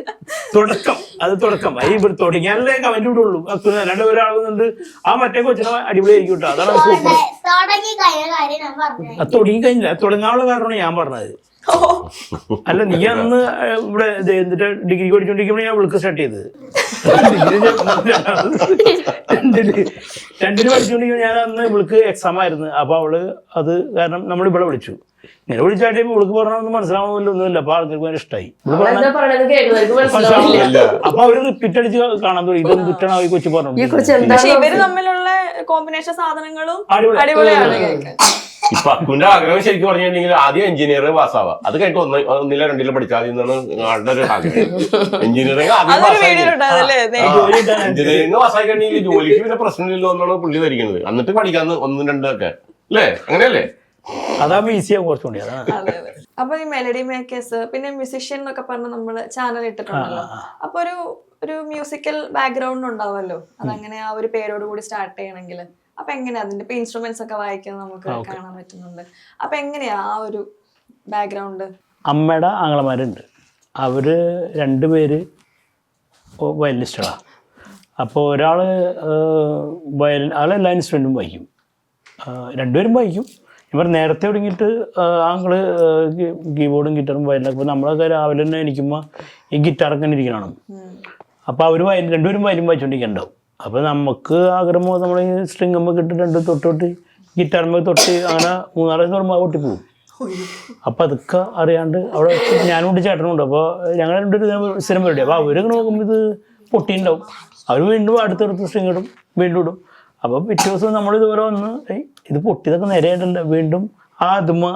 തുടക്കം ഇവിടെ തുടങ്ങിയാലേ കമന്റ് വിടുള്ളൂ. അല്ലാണ്ട് ഒരാൾ വന്നിട്ട് ആ മറ്റേ കൊച്ചിനെ അടിപൊളിയായിരിക്കും കേട്ടോ, അതാണ് സൂപ്പർ. അത് തുടങ്ങി കഴിഞ്ഞില്ല, തുടങ്ങാനുള്ള കാരണമാണ് ഞാൻ പറഞ്ഞത്. അല്ല നീ അന്ന് ഇവിടെ എന്നിട്ട് ഡിഗ്രി പഠിച്ചോണ്ടിരിക്കുമ്പോൾ ഞാൻ വിളിക്ക് സ്റ്റാർട്ട് ചെയ്തത്. രണ്ടിന് പഠിച്ചോണ്ടിരിക്കുമ്പോൾ ഞാൻ അന്ന് വിളിക്ക് എക്സാം ആയിരുന്നു. അപ്പൊ അവള് അത് കാരണം നമ്മൾ ഇവിടെ വിളിച്ചു. ഇങ്ങനെ വിളിച്ചാട്ടി വിളിക്ക് പറഞ്ഞൊന്നും മനസ്സിലാവുന്നില്ല, ഒന്നുമില്ല. അപ്പൊ ആൾക്കാർക്ക് ഭയങ്കര ഇഷ്ടമായി. അപ്പൊ അവര് റിപ്പീറ്റ് അടിച്ച് കാണാൻ തുടങ്ങി. ഇതൊന്നും കുറ്റാണ് ഈ കൊച്ചു പറഞ്ഞു. ഇവര് തമ്മിലുള്ള കോമ്പിനേഷൻ സാധനങ്ങളും അടിപൊളിയാണ്. ഇപ്പൊ അക്കുവിന്റെ ആഗ്രഹം ശരിക്കും പറഞ്ഞിട്ടുണ്ടെങ്കിൽ ആദ്യം എഞ്ചിനീയർ പാസ്സാവുക, അത് കഴിഞ്ഞിട്ട് ഒന്നിലോ രണ്ടിലോ പഠിച്ചാൽ മതി എന്നാണ് ആളുടെ ഒരു ആഗ്രഹം. എഞ്ചിനീയറിംഗ് ആദ്യം എഞ്ചിനീയറിംഗ് പാസ്സായി കഴിഞ്ഞെങ്കിൽ ജോലിക്ക് പിന്നെ പ്രശ്നമില്ലല്ലോ എന്നാണ് പുള്ളി ധരിക്കുന്നത്. എന്നിട്ട് പഠിക്കാന്ന് ഒന്നും രണ്ടൊക്കെ അല്ലേ, അങ്ങനെയല്ലേ? അതാകുമ്പോ ഈസിയാവും കുറച്ചുകൂടി. അപ്പൊ ഈ മെലഡി മേക്കേഴ്സ് പിന്നെ മ്യൂസിഷ്യൻ എന്നൊക്കെ പറഞ്ഞ് നമ്മള് ചാനൽ ഇട്ടിട്ടുണ്ടല്ലോ. അപ്പൊ ഒരു മ്യൂസിക്കൽ ബാക്ക്ഗ്രൗണ്ട് ഉണ്ടാവുമല്ലോ, അതങ്ങനെ ആ ഒരു പേരോട് കൂടി സ്റ്റാർട്ട് ചെയ്യണമെങ്കിൽ അപ്പൊ എങ്ങനെയാ അതിന്റെ ഇപ്പൊ ഇൻസ്ട്രുമെന്റ്സ് ഒക്കെ വായിക്കുന്നത് നമുക്ക് കാണാൻ പറ്റുന്നുണ്ട്. അപ്പൊ എങ്ങനെയാ ആ ഒരു ബാക്ക്ഗ്രൗണ്ട്? അമ്മയുടെ ആങ്ങളമാരുണ്ട്, അവര് രണ്ടുപേര് വയലിനിസ്റ്റുകളാണ്. അപ്പോൾ ഒരാൾ വയലിൻ, ആളെല്ലാ ഇൻസ്ട്രുമെൻറ്റും വായിക്കും, രണ്ടുപേരും വായിക്കും. ഇവർ നേരത്തെ തുടങ്ങിയിട്ട് ആങ്ങള് കീബോർഡും ഗിറ്റാറും വയലിനൊക്കെ. ഇപ്പോൾ നമ്മളൊക്കെ രാവിലെ തന്നെ എണീക്കുമ്പോൾ ഈ ഗിറ്റാറൊക്കെ തന്നെ ഇരിക്കണം. അപ്പോൾ അവർ രണ്ടുപേരും വയലിൻ വായിച്ചുകൊണ്ടിരിക്കുന്നുണ്ടാവും. അപ്പോൾ നമുക്ക് ആഗ്രഹം നമ്മൾ ഈ സ്ട്രിങ്ങുമ്പോൾ ഇട്ട് രണ്ട് തൊട്ട് ഗിറ്റാറുമ്പോൾ തൊട്ട് അങ്ങനെ മൂന്നാറ് തുറമ്പോൾ പൊട്ടിപ്പോവും. അപ്പം അതൊക്കെ അറിയാണ്ട് അവിടെ ഞാനും കൊണ്ട് ചേട്ടനുണ്ട്. അപ്പോൾ ഞങ്ങൾ രണ്ടൊരു സ്ഥിരം പരിപാടി. അപ്പോൾ അവരിങ്ങനെ നോക്കുമ്പോൾ ഇത് പൊട്ടിയിട്ടുണ്ടാവും. അവർ വീണ്ടും അടുത്തടുത്ത് സ്ട്രിങ് ഇടും, വീണ്ടും ഇടും. അപ്പോൾ പിറ്റേ ദിവസം നമ്മളിതുപോലെ വന്ന് ഇത് പൊട്ടിയതൊക്കെ നേരെയായിട്ടല്ല, വീണ്ടും ആ അതുമ്മ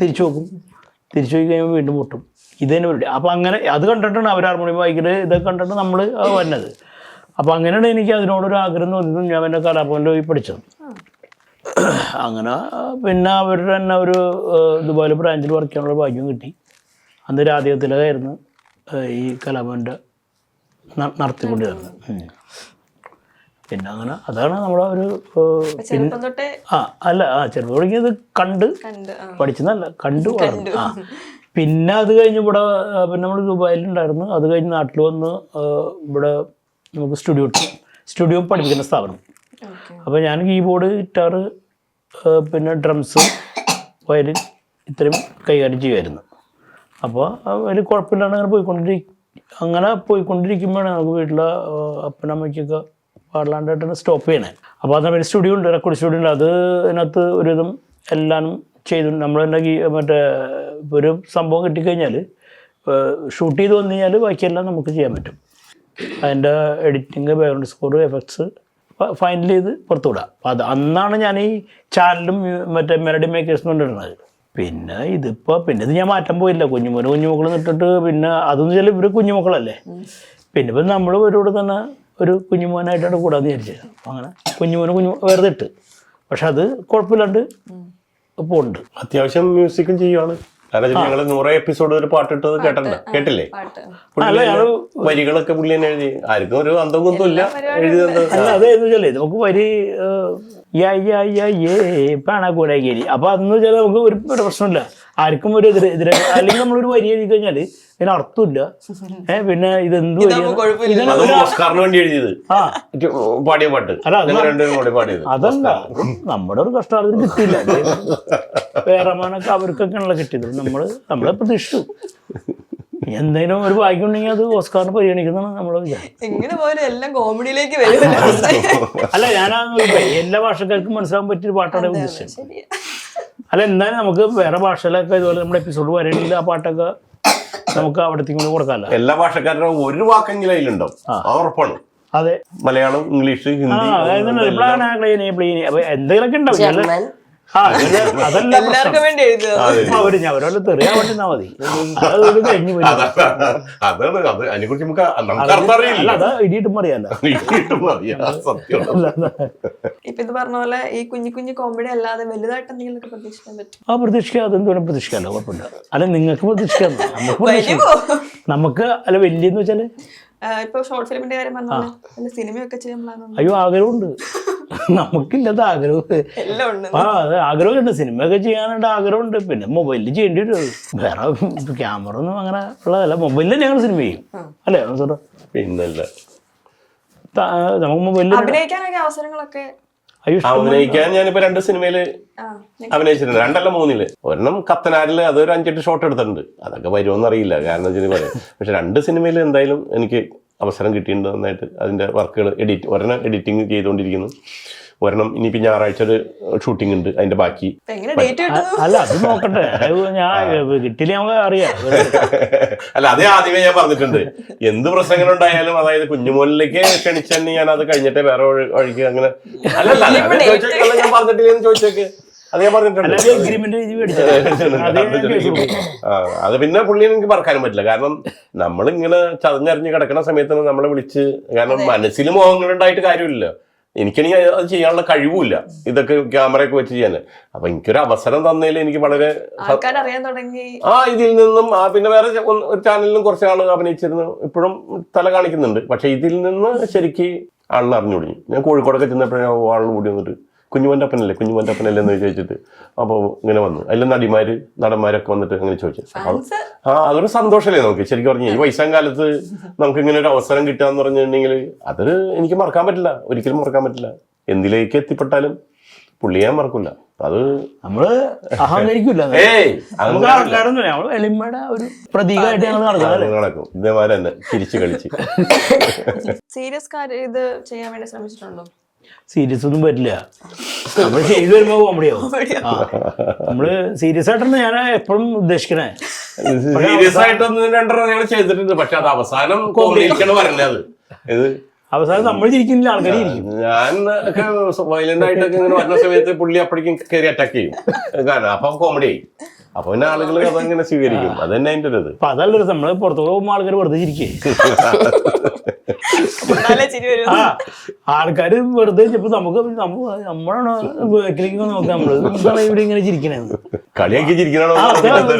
തിരിച്ചു നോക്കും. തിരിച്ചു പോയി കഴിയുമ്പോൾ വീണ്ടും പൊട്ടും. ഇത് തന്നെ പരിപാടി. അപ്പോൾ അങ്ങനെ അത് കണ്ടിട്ടാണ് അവർ ഹാർമോണിയം വായിക്കല്, ഇതൊക്കെ കണ്ടിട്ട് നമ്മൾ വരുന്നത്. അപ്പോൾ അങ്ങനെയാണ് എനിക്ക് അതിനോടൊരു ആഗ്രഹം തോന്നിയതും ഞാൻ എൻ്റെ കലാഭവനിൽ പോയി പഠിച്ചത്. അങ്ങനെ പിന്നെ അവരുടെ തന്നെ ഒരു ദുബായിൽ ബ്രാഞ്ചിൽ വർക്ക് ചെയ്യാനുള്ള ഭാഗ്യം കിട്ടി. അന്ന് രാധികത്തിലായിരുന്നു ഈ കലാഭവൻ്റെ നടത്തിക്കൊണ്ടിരുന്നത്. പിന്നെ അങ്ങനെ അതാണ് നമ്മളെ ഒരു ചെറുപ്പം തുടങ്ങിയത് കണ്ട് പഠിച്ചെന്നല്ല, കണ്ടു വളർന്നു. പിന്നെ അത് കഴിഞ്ഞ് ഇവിടെ പിന്നെ നമ്മൾ ദുബായിലുണ്ടായിരുന്നു. അത് കഴിഞ്ഞ് നാട്ടിൽ വന്ന് ഇവിടെ നമുക്ക് സ്റ്റുഡിയോ പഠിപ്പിക്കുന്ന സ്ഥാപനം. അപ്പോൾ ഞാൻ കീബോർഡ്, ഗിറ്റാറ്, പിന്നെ ഡ്രംസ്, വയലിൻ ഇത്രയും കൈകാര്യം ചെയ്യുമായിരുന്നു. അപ്പോൾ വലിയ കുഴപ്പമില്ലാണ്ട് അങ്ങനെ പോയിക്കൊണ്ടിരിക്കുമ്പോഴാണ് നമുക്ക് വീട്ടിലെ അപ്പനമ്മയ്ക്കൊക്കെ പാടലാണ്ടായിട്ടാണ് സ്റ്റോപ്പ് ചെയ്യണേ. അപ്പോൾ അതിന് സ്റ്റുഡിയോ ഉണ്ട്, റെക്കോർഡ് സ്റ്റുഡിയോ ഉണ്ട്. അത് അതിനകത്ത് ഒരുവിധം എല്ലാം ചെയ്തു. നമ്മൾ തന്നെ മറ്റേ ഒരു സംഭവം കിട്ടിക്കഴിഞ്ഞാൽ ഷൂട്ട് ചെയ്ത് വന്നു കഴിഞ്ഞാൽ ബാക്കിയെല്ലാം നമുക്ക് ചെയ്യാൻ പറ്റും. അതിൻ്റെ editing, background score, effects final ചെയ്ത് പുറത്തു വിടാം. അപ്പോൾ അന്നാണ് ഞാൻ ഈ ചാനലും മറ്റേ മെലഡി മേക്കേഴ്സ് കൊണ്ടിരുന്നത്. പിന്നെ ഇത് ഞാൻ മാറ്റാൻ പോയില്ല. കുഞ്ഞുമക്കൾ നിട്ടിട്ട് പിന്നെ അതൊന്നും ചില ഇവർ കുഞ്ഞുമക്കളല്ലേ, പിന്നെ ഇപ്പം നമ്മൾ ഇവരോട് തന്നെ ഒരു കുഞ്ഞുമോനായിട്ടാണ് കൂടാന്ന് വിചാരിച്ചത്. അങ്ങനെ കുഞ്ഞു വെറുതെ ഇട്ട്. പക്ഷെ അത് കുഴപ്പമില്ലാണ്ട് ഇപ്പോൾ ഉണ്ട്. അത്യാവശ്യം മ്യൂസിക്കും ചെയ്യുവാണ്. കാരണം ഞങ്ങള് 100 എപ്പിസോഡ് ഒരു പാട്ടിട്ടത് കേട്ടില്ലേ? വരികളൊക്കെ പുള്ളി തന്നെ എഴുതി. ആർക്കും ഒരു അന്തം കുന്തം ഇല്ല എഴുതിയത്. അല്ല അതെന്ന് വെച്ചാലേ നമുക്ക് വരി പാണാക്കൂടേരി അപ്പൊ അതെന്ന് വെച്ചാൽ നമുക്ക് ഒരു പ്രശ്നമില്ല. ആർക്കും ഒരു എതിരെ അല്ലെങ്കിൽ നമ്മളൊരു വരി എഴുതി കഴിഞ്ഞാല് ഇതിന് അർത്ഥമില്ല. പിന്നെ ഇതെന്ത് ഓസ്കാറിന് വേണ്ടി എഴുതിയത് പാടിയ പാട്ട് അതല്ല, നമ്മുടെ ഒരു കഷ്ടകാലത്തിന് കിട്ടിയില്ല. വേറെമാനൊക്കെ അവർക്കൊക്കെയാണല്ലോ കിട്ടിയത്. നമ്മളെ പ്രതീക്ഷിച്ചു. എന്തെങ്കിലും ഒരു ഭാഗ്യം ഉണ്ടെങ്കിൽ അത് ഓസ്കാറിന് പരിഗണിക്കുന്നതാണ് നമ്മളെ വിചാരം. അല്ല, ഞാൻ എല്ലാ ഭാഷക്കാർക്കും മനസ്സിലാക്കാൻ പറ്റിയൊരു പാട്ടാണ് ഉദ്ദേശിച്ചത്. അല്ല, എന്തായാലും നമുക്ക് വേറെ ഭാഷയിലൊക്കെ ഇതുപോലെ നമ്മുടെ എപ്പിസോഡ് വരണമെങ്കിൽ ആ പാട്ടൊക്കെ നമുക്ക് അവിടത്തേക്ക് കൊടുക്കാമല്ലോ. എല്ലാ ഭാഷക്കാരുടെ ഒരു വാക്കെങ്കിലും അതിലുണ്ടാവും, ഉറപ്പാണ്. അതെ, മലയാളം, ഇംഗ്ലീഷ്, ഹിന്ദി, എന്തെങ്കിലുമൊക്കെ ഉണ്ടാവും. അതല്ല അവരോട് തെറിയാൻ വേണ്ടിന്നാ മതി. അതാ ഇടിയിട്ടും അറിയാലോ. ഇപ്പൊ ഇത് പറഞ്ഞ പോലെ ഈ കുഞ്ഞു കോമഡി അല്ലാതെ വലുതായിട്ട് എന്തെങ്കിലും പ്രതീക്ഷിക്കാൻ പറ്റും? പ്രതീക്ഷിക്കാം, അതെന്തോരം പ്രതീക്ഷിക്കാമല്ലോ, കുഴപ്പമില്ല. അല്ല, നിങ്ങൾക്ക് പ്രതീക്ഷിക്കാം, നമുക്ക് അല്ല വലിയെന്ന് വെച്ചാല് ഇപ്പൊ ഷോർട്ട് ഫിലിമിന്റെ കാര്യം പറഞ്ഞാൽ സിനിമയൊക്കെ ചെയ്യാൻ പ്ലാൻ? അയ്യോ, ആഗ്രഹമുണ്ട്. നമുക്കില്ലാത്ത ആഗ്രഹം അതെ, ആഗ്രഹമുണ്ട്. സിനിമയൊക്കെ ചെയ്യാനായിട്ട് ആഗ്രഹമുണ്ട്. പിന്നെ മൊബൈലിൽ ചെയ്യേണ്ടി വരും. വേറെ ക്യാമറ ഒന്നും അങ്ങനെ ഉള്ളതല്ല. മൊബൈലിൽ ഞങ്ങൾ സിനിമ ചെയ്യും അല്ലേ? പിന്നല്ല, നമുക്ക് മൊബൈലിൽ അഭിനയിക്കാനൊക്കെ അവസരങ്ങളൊക്കെ. അഭിനയിക്കാൻ ഞാനിപ്പോ 2 സിനിമയില് അഭിനയിച്ചിട്ടുണ്ട്. 2 അല്ല 3. ഒരെണ്ണം കത്തനാരില് അതൊരു 5-8 ഷോട്ട് എടുത്തിട്ടുണ്ട്. അതൊക്കെ വരുമോന്ന് അറിയില്ല, കാരണം വെച്ചാൽ പറയാം. പക്ഷെ 2 സിനിമയിൽ എന്തായാലും എനിക്ക് അവസരം കിട്ടിയിട്ടുണ്ട്. നന്നായിട്ട് അതിന്റെ വർക്കുകൾ ഒരെണ്ണം എഡിറ്റിംഗ് ചെയ്തുകൊണ്ടിരിക്കുന്നു. ഒരെണ്ണം ഇനിയിപ്പോ ഞായറാഴ്ച ഒരു ഷൂട്ടിംഗ് ഉണ്ട്, അതിന്റെ ബാക്കി. അല്ല, അത് നോക്കട്ടെ, ഞാൻ കിട്ടിയില്ല, നമുക്ക് അറിയാം. അല്ല, അതേ ആദ്യമേ ഞാൻ പറഞ്ഞിട്ടുണ്ട്. എന്ത് പ്രശ്നങ്ങളുണ്ടായാലും, അതായത് കുഞ്ഞുമോനിലേക്ക് ക്ഷണിച്ചെന്നെ ഞാൻ അത് കഴിഞ്ഞിട്ടേ വേറെ വഴിക്ക് അങ്ങനെ അല്ലല്ല ഞാൻ പറഞ്ഞിട്ടില്ലെന്ന് ചോദിച്ചേക്ക്. അത് ഞാൻ പറഞ്ഞിട്ടുണ്ട്. അത് പിന്നെ പുള്ളി എനിക്ക് മറക്കാനും പറ്റില്ല. കാരണം നമ്മളിങ്ങനെ ചതഞ്ഞറിഞ്ഞ് കിടക്കുന്ന സമയത്ത് നമ്മളെ വിളിച്ച്, കാരണം മനസ്സിൽ മോഹങ്ങളുണ്ടായിട്ട് കാര്യമില്ല. എനിക്കാണെങ്കിൽ അത് ചെയ്യാനുള്ള കഴിവുമില്ല, ഇതൊക്കെ ക്യാമറയൊക്കെ വെച്ച് ചെയ്യാൻ. അപ്പൊ എനിക്കൊരു അവസരം തന്നതിൽ എനിക്ക് വളരെ ഇതിൽ നിന്നും പിന്നെ വേറെ ഒരു ചാനലിലും കുറച്ച് ആൾ അഭിനയിച്ചിരുന്നു, ഇപ്പോഴും തല കാണിക്കുന്നുണ്ട്. പക്ഷെ ഇതിൽ നിന്ന് ശരിക്ക് ആളിനെ അറിഞ്ഞു തുടങ്ങി. ഞാൻ കോഴിക്കോടൊക്കെ ചെന്നപ്പോഴേ ആൾ കൂടി വന്നിട്ട് കുഞ്ഞുമോൻ്റെ അപ്പനല്ലേ എന്ന് ചോദിച്ചിട്ട് അപ്പോൾ ഇങ്ങനെ വന്നു. അതിൽ നടന്മാരൊക്കെ വന്നിട്ട് അങ്ങനെ ചോദിച്ചു. അതൊരു സന്തോഷമല്ലേ നമുക്ക്. ശരിക്കും പറഞ്ഞു, ഈ വയസ്സാം കാലത്ത് നമുക്ക് ഇങ്ങനെ ഒരു അവസരം കിട്ടുക എന്ന് പറഞ്ഞിട്ടുണ്ടെങ്കിൽ അത് എനിക്ക് മറക്കാൻ പറ്റില്ല, ഒരിക്കലും മറക്കാൻ പറ്റില്ല. എന്തിലേക്ക് എത്തിപ്പെട്ടാലും പുള്ളി ഞാൻ മറക്കില്ല. അത് നമ്മള് അഹങ്കരിക്കില്ല, നടക്കും. ഇതേമാതിരി തന്നെ ചിരിച്ച് കളിച്ച്. സീരിയസ് ഇത് ചെയ്യാൻ വേണ്ടി ശ്രമിച്ചിട്ടുണ്ടോ? സീരിയസ് ഒന്നും പറ്റില്ല, നമ്മള് ചെയ്തു വരുമ്പോ കോമഡിയാവും. നമ്മള് സീരിയസ് ആയിട്ടാണ് ഞാൻ എപ്പോഴും ഉദ്ദേശിക്കണേ. സീരിയസ് ആയിട്ടൊന്നും 2 ഞങ്ങൾ ചെയ്തിട്ടുണ്ട്. പക്ഷെ അത് അവസാനം കോമഡിയിലേക്കാണ് പറഞ്ഞത്. അവസാനം നമ്മൾ ചിരിക്കുന്നില്ല, ആൾക്കാർ ഇരിക്കും. ഞാൻ ഒക്കെ വയലന്റ് ആയിട്ടൊക്കെ ഇങ്ങനെ വരുന്ന സമയത്ത് പുള്ളി അപ്പോഴേക്കും കയറി അറ്റാക്ക് ചെയ്യും. കാരണം അപ്പൊ കോമഡി ആയി. അപ്പൊ പിന്നെ ആളുകൾ അതങ്ങനെ സ്വീകരിക്കും. അത് തന്നെ അതിന്റെ ഒരു ഇത്. അപ്പൊ അതല്ല, നമ്മള് പുറത്തു പോകുമ്പോൾ ആൾക്കാർ വെറുതെ ചിരിക്കേ. ആൾക്കാര് വെറുതെ നമ്മളാണ് ബാക്കിലേക്ക് നോക്കാം. നമ്മള് ഇവിടെ ഇങ്ങനെ ചിരിക്കണേ, കളിയാക്കി ചിരിക്കണോ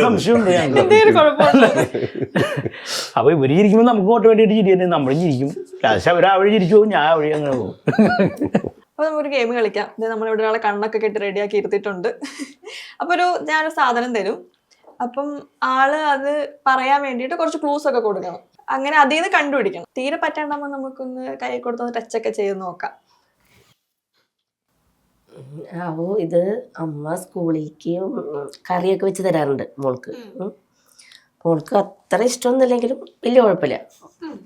സംശയമുണ്ട് ഞങ്ങൾക്ക്. അപ്പൊ ഇവര് ചിരിക്കുമ്പോ നമുക്ക് ഓട്ടോമാറ്റിക്കായിട്ട് ചിരിക്കുന്നത്, നമ്മളും ചിരിക്കും. ലാസ്റ്റ് അവര് ചിരിച്ചു പോകും, ഞാൻ വഴി അങ്ങനെ പോകും. അപ്പൊ നമുക്കൊരു ഗെയിം കളിക്കാം. നമ്മളിവിടെ ഒരാളെ കണ്ണൊക്കെ കെട്ടി റെഡിയാക്കി ഇരുത്തിയിട്ടുണ്ട്. അപ്പൊ ഞാനൊരു സാധനം തരും. അപ്പം ആള് അത് പറയാൻ വേണ്ടിയിട്ട് കുറച്ച് ക്ലൂസ് ഒക്കെ കൊടുക്കണം. അങ്ങനെ അതിൽ നിന്ന് കണ്ടുപിടിക്കണം. തീരെ പറ്റാണ്ടാകുമ്പോൾ നമുക്കൊന്ന് കൈ കൊടുത്തൊന്ന് ടച്ചൊക്കെ ചെയ്ത് നോക്കാം. അപ്പോൾ ഇത് അമ്മ സ്കൂളിലേക്ക് കറിയൊക്കെ വെച്ച് തരാറുണ്ട് മോൾക്ക്. മോൾക്ക് അത്ര ഇഷ്ടമൊന്നുമില്ലെങ്കിലും വലിയ കുഴപ്പമില്ല,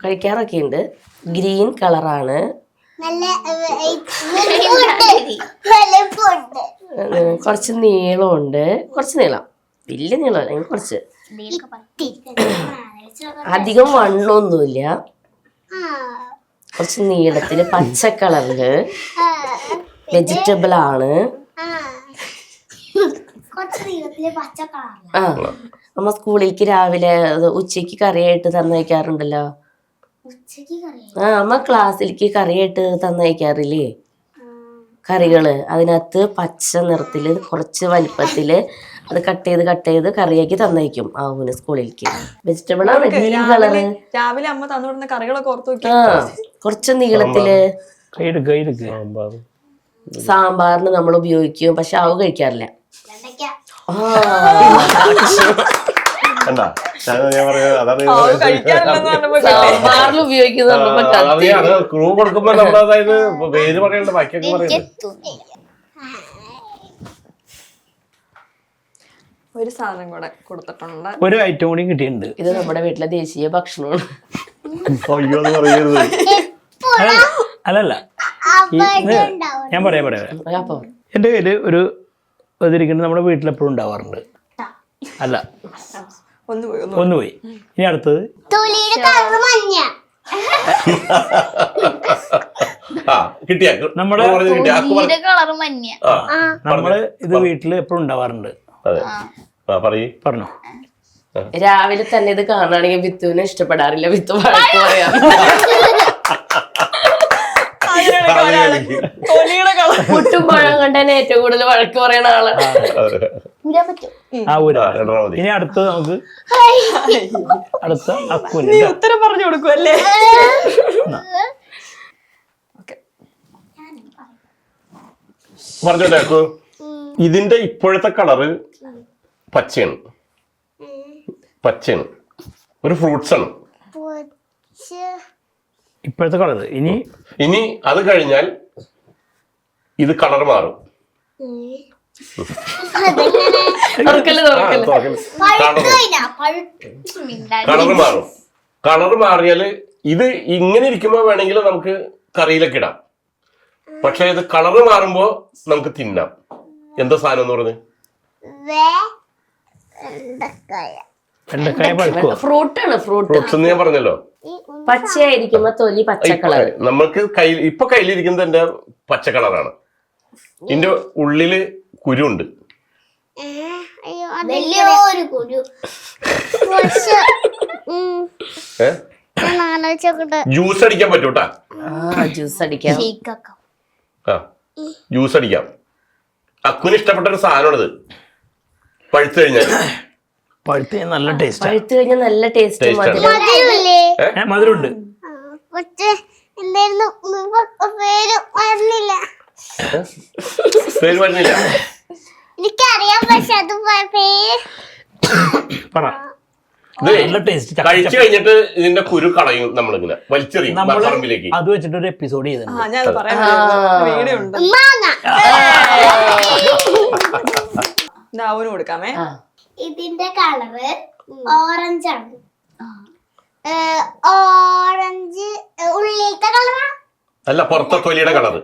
കഴിക്കാറൊക്കെ ഉണ്ട്. ഗ്രീൻ കളറാണ്, കുറച്ച് നീളമുണ്ട്, കുറച്ച് നീളം, വലിയ നീളം അല്ലെങ്കിൽ കുറച്ച്. അധികം വണ്ണമൊന്നുമില്ല, കുറച്ച് നീളത്തില്, പച്ച കളറില്, വെജിറ്റബിൾ ആണ്. അമ്മ സ്കൂളിലേക്ക് രാവിലെ ഉച്ചയ്ക്ക് കറിയായിട്ട് തന്നയക്കാറുണ്ടല്ലോ. ഉച്ചക്ക് കറി അമ്മ ക്ലാസ്സിലേക്ക് കറിയായിട്ട് തന്നയക്കാറില്ലേ കറികള്, അതിനകത്ത് പച്ച നിറത്തില് കുറച്ച് വലിപ്പത്തില് അത് കട്ട് ചെയ്ത് കറിയാക്കി തന്നയക്കും ആവൂന് സ്കൂളിലേക്ക്. വെജിറ്റബിൾ ആണ് ഗ്രീൻ കളറ്. രാവിലെ അമ്മ തന്നുവിടുന്ന കറികളൊക്കെ ഓർത്ത് നോക്കി. കുറച്ച് നീളത്തില്. സാമ്പാറിന് നമ്മൾ ഉപയോഗിക്കും, പക്ഷെ അവ കഴിക്കാറില്ല. സാമ്പാറിൽ ഉപയോഗിക്കുന്ന ക്രൂ കൊടുക്കുമ്പോ നമ്മൾ അതായത് പേര് പറയണ്ട, ബാക്കിയൊക്കെ പറയുന്നത്. ഒരു സാധനം കൂടെ കൊടുത്തിട്ടുണ്ട്. ഒരു ഐറ്റം കൂടി കിട്ടിയിട്ടുണ്ട്. ഇത് നമ്മുടെ വീട്ടിലെ ദേശീയ ഭക്ഷണമാണ്. അയ്യോ എന്ന് പറയരുത്. അല്ലല്ല, ഞാൻ പറയാം. എൻ്റെ കയ്യില് ഒരു ഇതിരിക്കുന്നത് നമ്മുടെ വീട്ടിലെപ്പോഴും ഉണ്ടാവാറുണ്ട്. അല്ല, ഒന്ന് പോയി. ഇനി അടുത്തത് നമ്മള് ഇത് വീട്ടില് എപ്പോഴും ഉണ്ടാവാറുണ്ട്. പറഞ്ഞോ. രാവിലെ തന്നെ ഇത് കാണുകയാണെങ്കിൽ വിത്തുവിനെ ഇഷ്ടപ്പെടാറില്ല, വിത്ത് വഴക്ക് പറയാം. പുട്ടും പഴം കണ്ടതിന് ഏറ്റവും കൂടുതൽ വഴക്ക് പറയണ ആളാണ്. ഇനി അടുത്തത് നമുക്ക് അടുത്ത അക്കുവിന് ഉത്തരം പറഞ്ഞു കൊടുക്കുമല്ലേ? പറഞ്ഞോട്ടെ അക്കു, ഇതിന്റെ ഇപ്പോഴത്തെ കളറ് പച്ചയാണ്. ഒരു ഫ്രൂട്ട്സ് ആണ് ഇപ്പോഴത്തെ കളർ. ഇനി അത് കഴിഞ്ഞാൽ ഇത് കളർ മാറും. കളർ മാറിയാല് ഇത് ഇങ്ങനെ ഇരിക്കുമ്പോ വേണമെങ്കിൽ നമുക്ക് കറിയിലൊക്കെ ഇടാം, പക്ഷെ ഇത് കളർ മാറുമ്പോ നമുക്ക് തിന്നാം. എന്താ സാധനം എന്ന് പറഞ്ഞത്? ഫ്രൂട്ട്സ് എന്ന് ഞാൻ പറഞ്ഞല്ലോ. പച്ചയായിരിക്കുമ്പോ തൊലി പച്ച കളർ. നമുക്ക് ഇപ്പൊ കയ്യിലിരിക്കുന്നത് എന്റെ പച്ച കളറാണ്. ഇതിന്റെ ഉള്ളില് കുരുണ്ട്. ജ്യൂസ് അടിക്കാൻ പറ്റൂട്ടാ. ജ്യൂസ് അടിക്കാം. ജ്യൂസ് അടിക്കാം. അക്കുന് ഇഷ്ടപ്പെട്ട ഒരു സാധനമാണിത്. പഴുത്ത് കഴിഞ്ഞാൽ നല്ല ടേസ്റ്റ്. പഴുത്ത് കഴിഞ്ഞാൽ നല്ല ടേസ്റ്റ്. മധുരമുണ്ട്. പേര് പറഞ്ഞില്ല. എനിക്കറിയാം, പക്ഷെ അത് കഴിച്ചു കഴിഞ്ഞിട്ട് ഇതിന്റെ കുരു കളയും, നമ്മളിങ്ങനെ വലിച്ചെറിയും പറമ്പിലേക്ക്. അത് വെച്ചിട്ട് ഒരു എപ്പിസോഡ് വീഡിയോ ഉണ്ട്. ദാവൂന് കൊടുക്കാമേ. ഇതിന്റെ കളറ് ഓറഞ്ച് ആണ്. ഓറഞ്ച് ഉള്ളിലത്തെ കളറാ അല്ല, പുറത്തെ തൊലിയുടെ കളറ്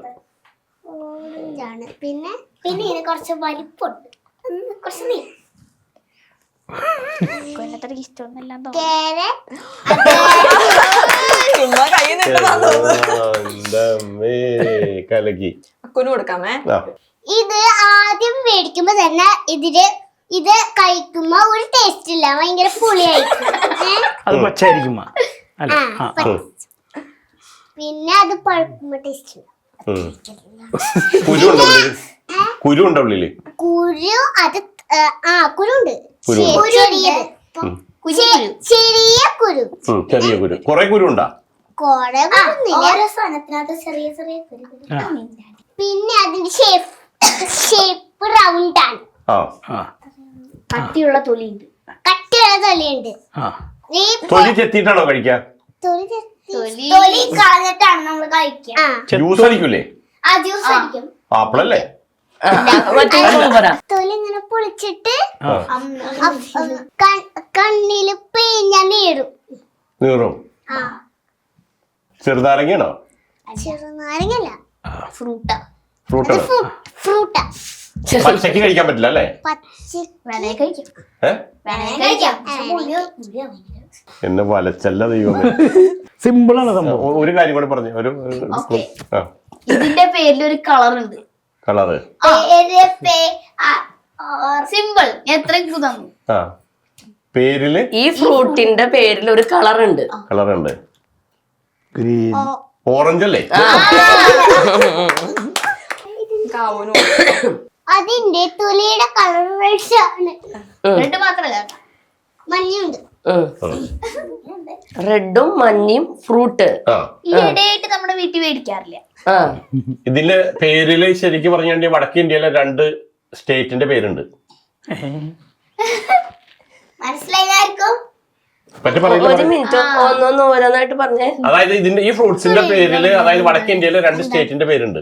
ഓറഞ്ച് ആണ്. പിന്നെ ഇതിന് കുറച്ച് വലിപ്പുണ്ട്, കുറച്ച് നീ കലക്കി. അക്കുന് കൊടുക്കാമേ. ഇത് ആദ്യം മേടിക്കുമ്പോ തന്നെ ഇത് കഴിക്കുമ്പോ ഒരു ടേസ്റ്റ് ഇല്ല, ഭയങ്കര പുളിയായിരിക്കും. അത് പച്ചായിരിക്കും. പിന്നെ അത് പഴുക്കുമ്പോ ടേസ്റ്റ് ഇല്ല. കുരു ഉണ്ടോ ഉള്ളില്? കുരു അത് കുരുണ്ട്. ചെറിയ കുരു. കൊറേ കുരു ഉണ്ടാ? ഓരോ സാധനത്തിനകത്ത് ചെറിയ ചെറിയ കുരു. പിന്നെ അതിന്റെ ഷേപ്പ് റൗണ്ട് ആണ്. കട്ടിയുള്ള തൊലിയുണ്ട്. തൊലി ചെത്തിയിട്ടാണോ കഴിക്കാ? തൊലി കളഞ്ഞിട്ടാണ് നമ്മൾ കഴിക്കുക. ജ്യൂസ് അടിക്കൂലേ? ജ്യൂസ് അടിക്കും. ആപ്പിളല്ലേ? തൊലി ഇങ്ങനെ പൊളിച്ചിട്ട് കണ്ണില് പിഴിഞ്ഞ നീറും. ചെറുനാരങ്ങയാണോ? ചെറുനാരങ്ങല്ല, ഫ്രൂട്ടാ. പച്ചക്ക് കഴിക്കാൻ പറ്റില്ല അല്ലേ? എന്നെ വലച്ചല്ല ദൈവമേ. സിമ്പിൾ ആണ് സംഭവം. ഒരു കാര്യം കൂടെ പറഞ്ഞു. ഇതിന്റെ പേരിൽ ഒരു കളർ ഉണ്ട്. കളറ് സിമ്പിൾ എത്രക്ക് തന്നു. പേരില് ഈ ഫ്രൂട്ടിന്റെ പേരിൽ ഒരു കളറുണ്ട്. ഗ്രീൻ. ഓറഞ്ച് അല്ലേ? കാവൂനും അതിന്റെ തൊലിയുടെ കളർ റെഡ് ആണ്. റെഡ് മാത്രല്ല മഞ്ഞുണ്ട്. റെഡും മഞ്ഞയും ഫ്രൂട്ട്. ആ, ഈയിടെയായിട്ട് നമ്മുടെ വീട്ടിൽ മേടിക്കാറില്ല. ആ ഇതിന്റെ പേരില് ശരിക്കും പറഞ്ഞാൽ വടക്കേ ഇന്ത്യയിലെ 2 സ്റ്റേറ്റിന്റെ പേരുണ്ട്. മനസ്സിലായിരിക്കും. പറ്റി ഒരു പറയുന്നത് മിനിറ്റ് ഓരോന്നായിട്ട് പറഞ്ഞേ. അതായത് ഇതിന്റെ ഈ ഫ്രൂട്ട്സിന്റെ പേരില് അതായത് വടക്കേ ഇന്ത്യയിലെ 2 സ്റ്റേറ്റിന്റെ പേരുണ്ട്.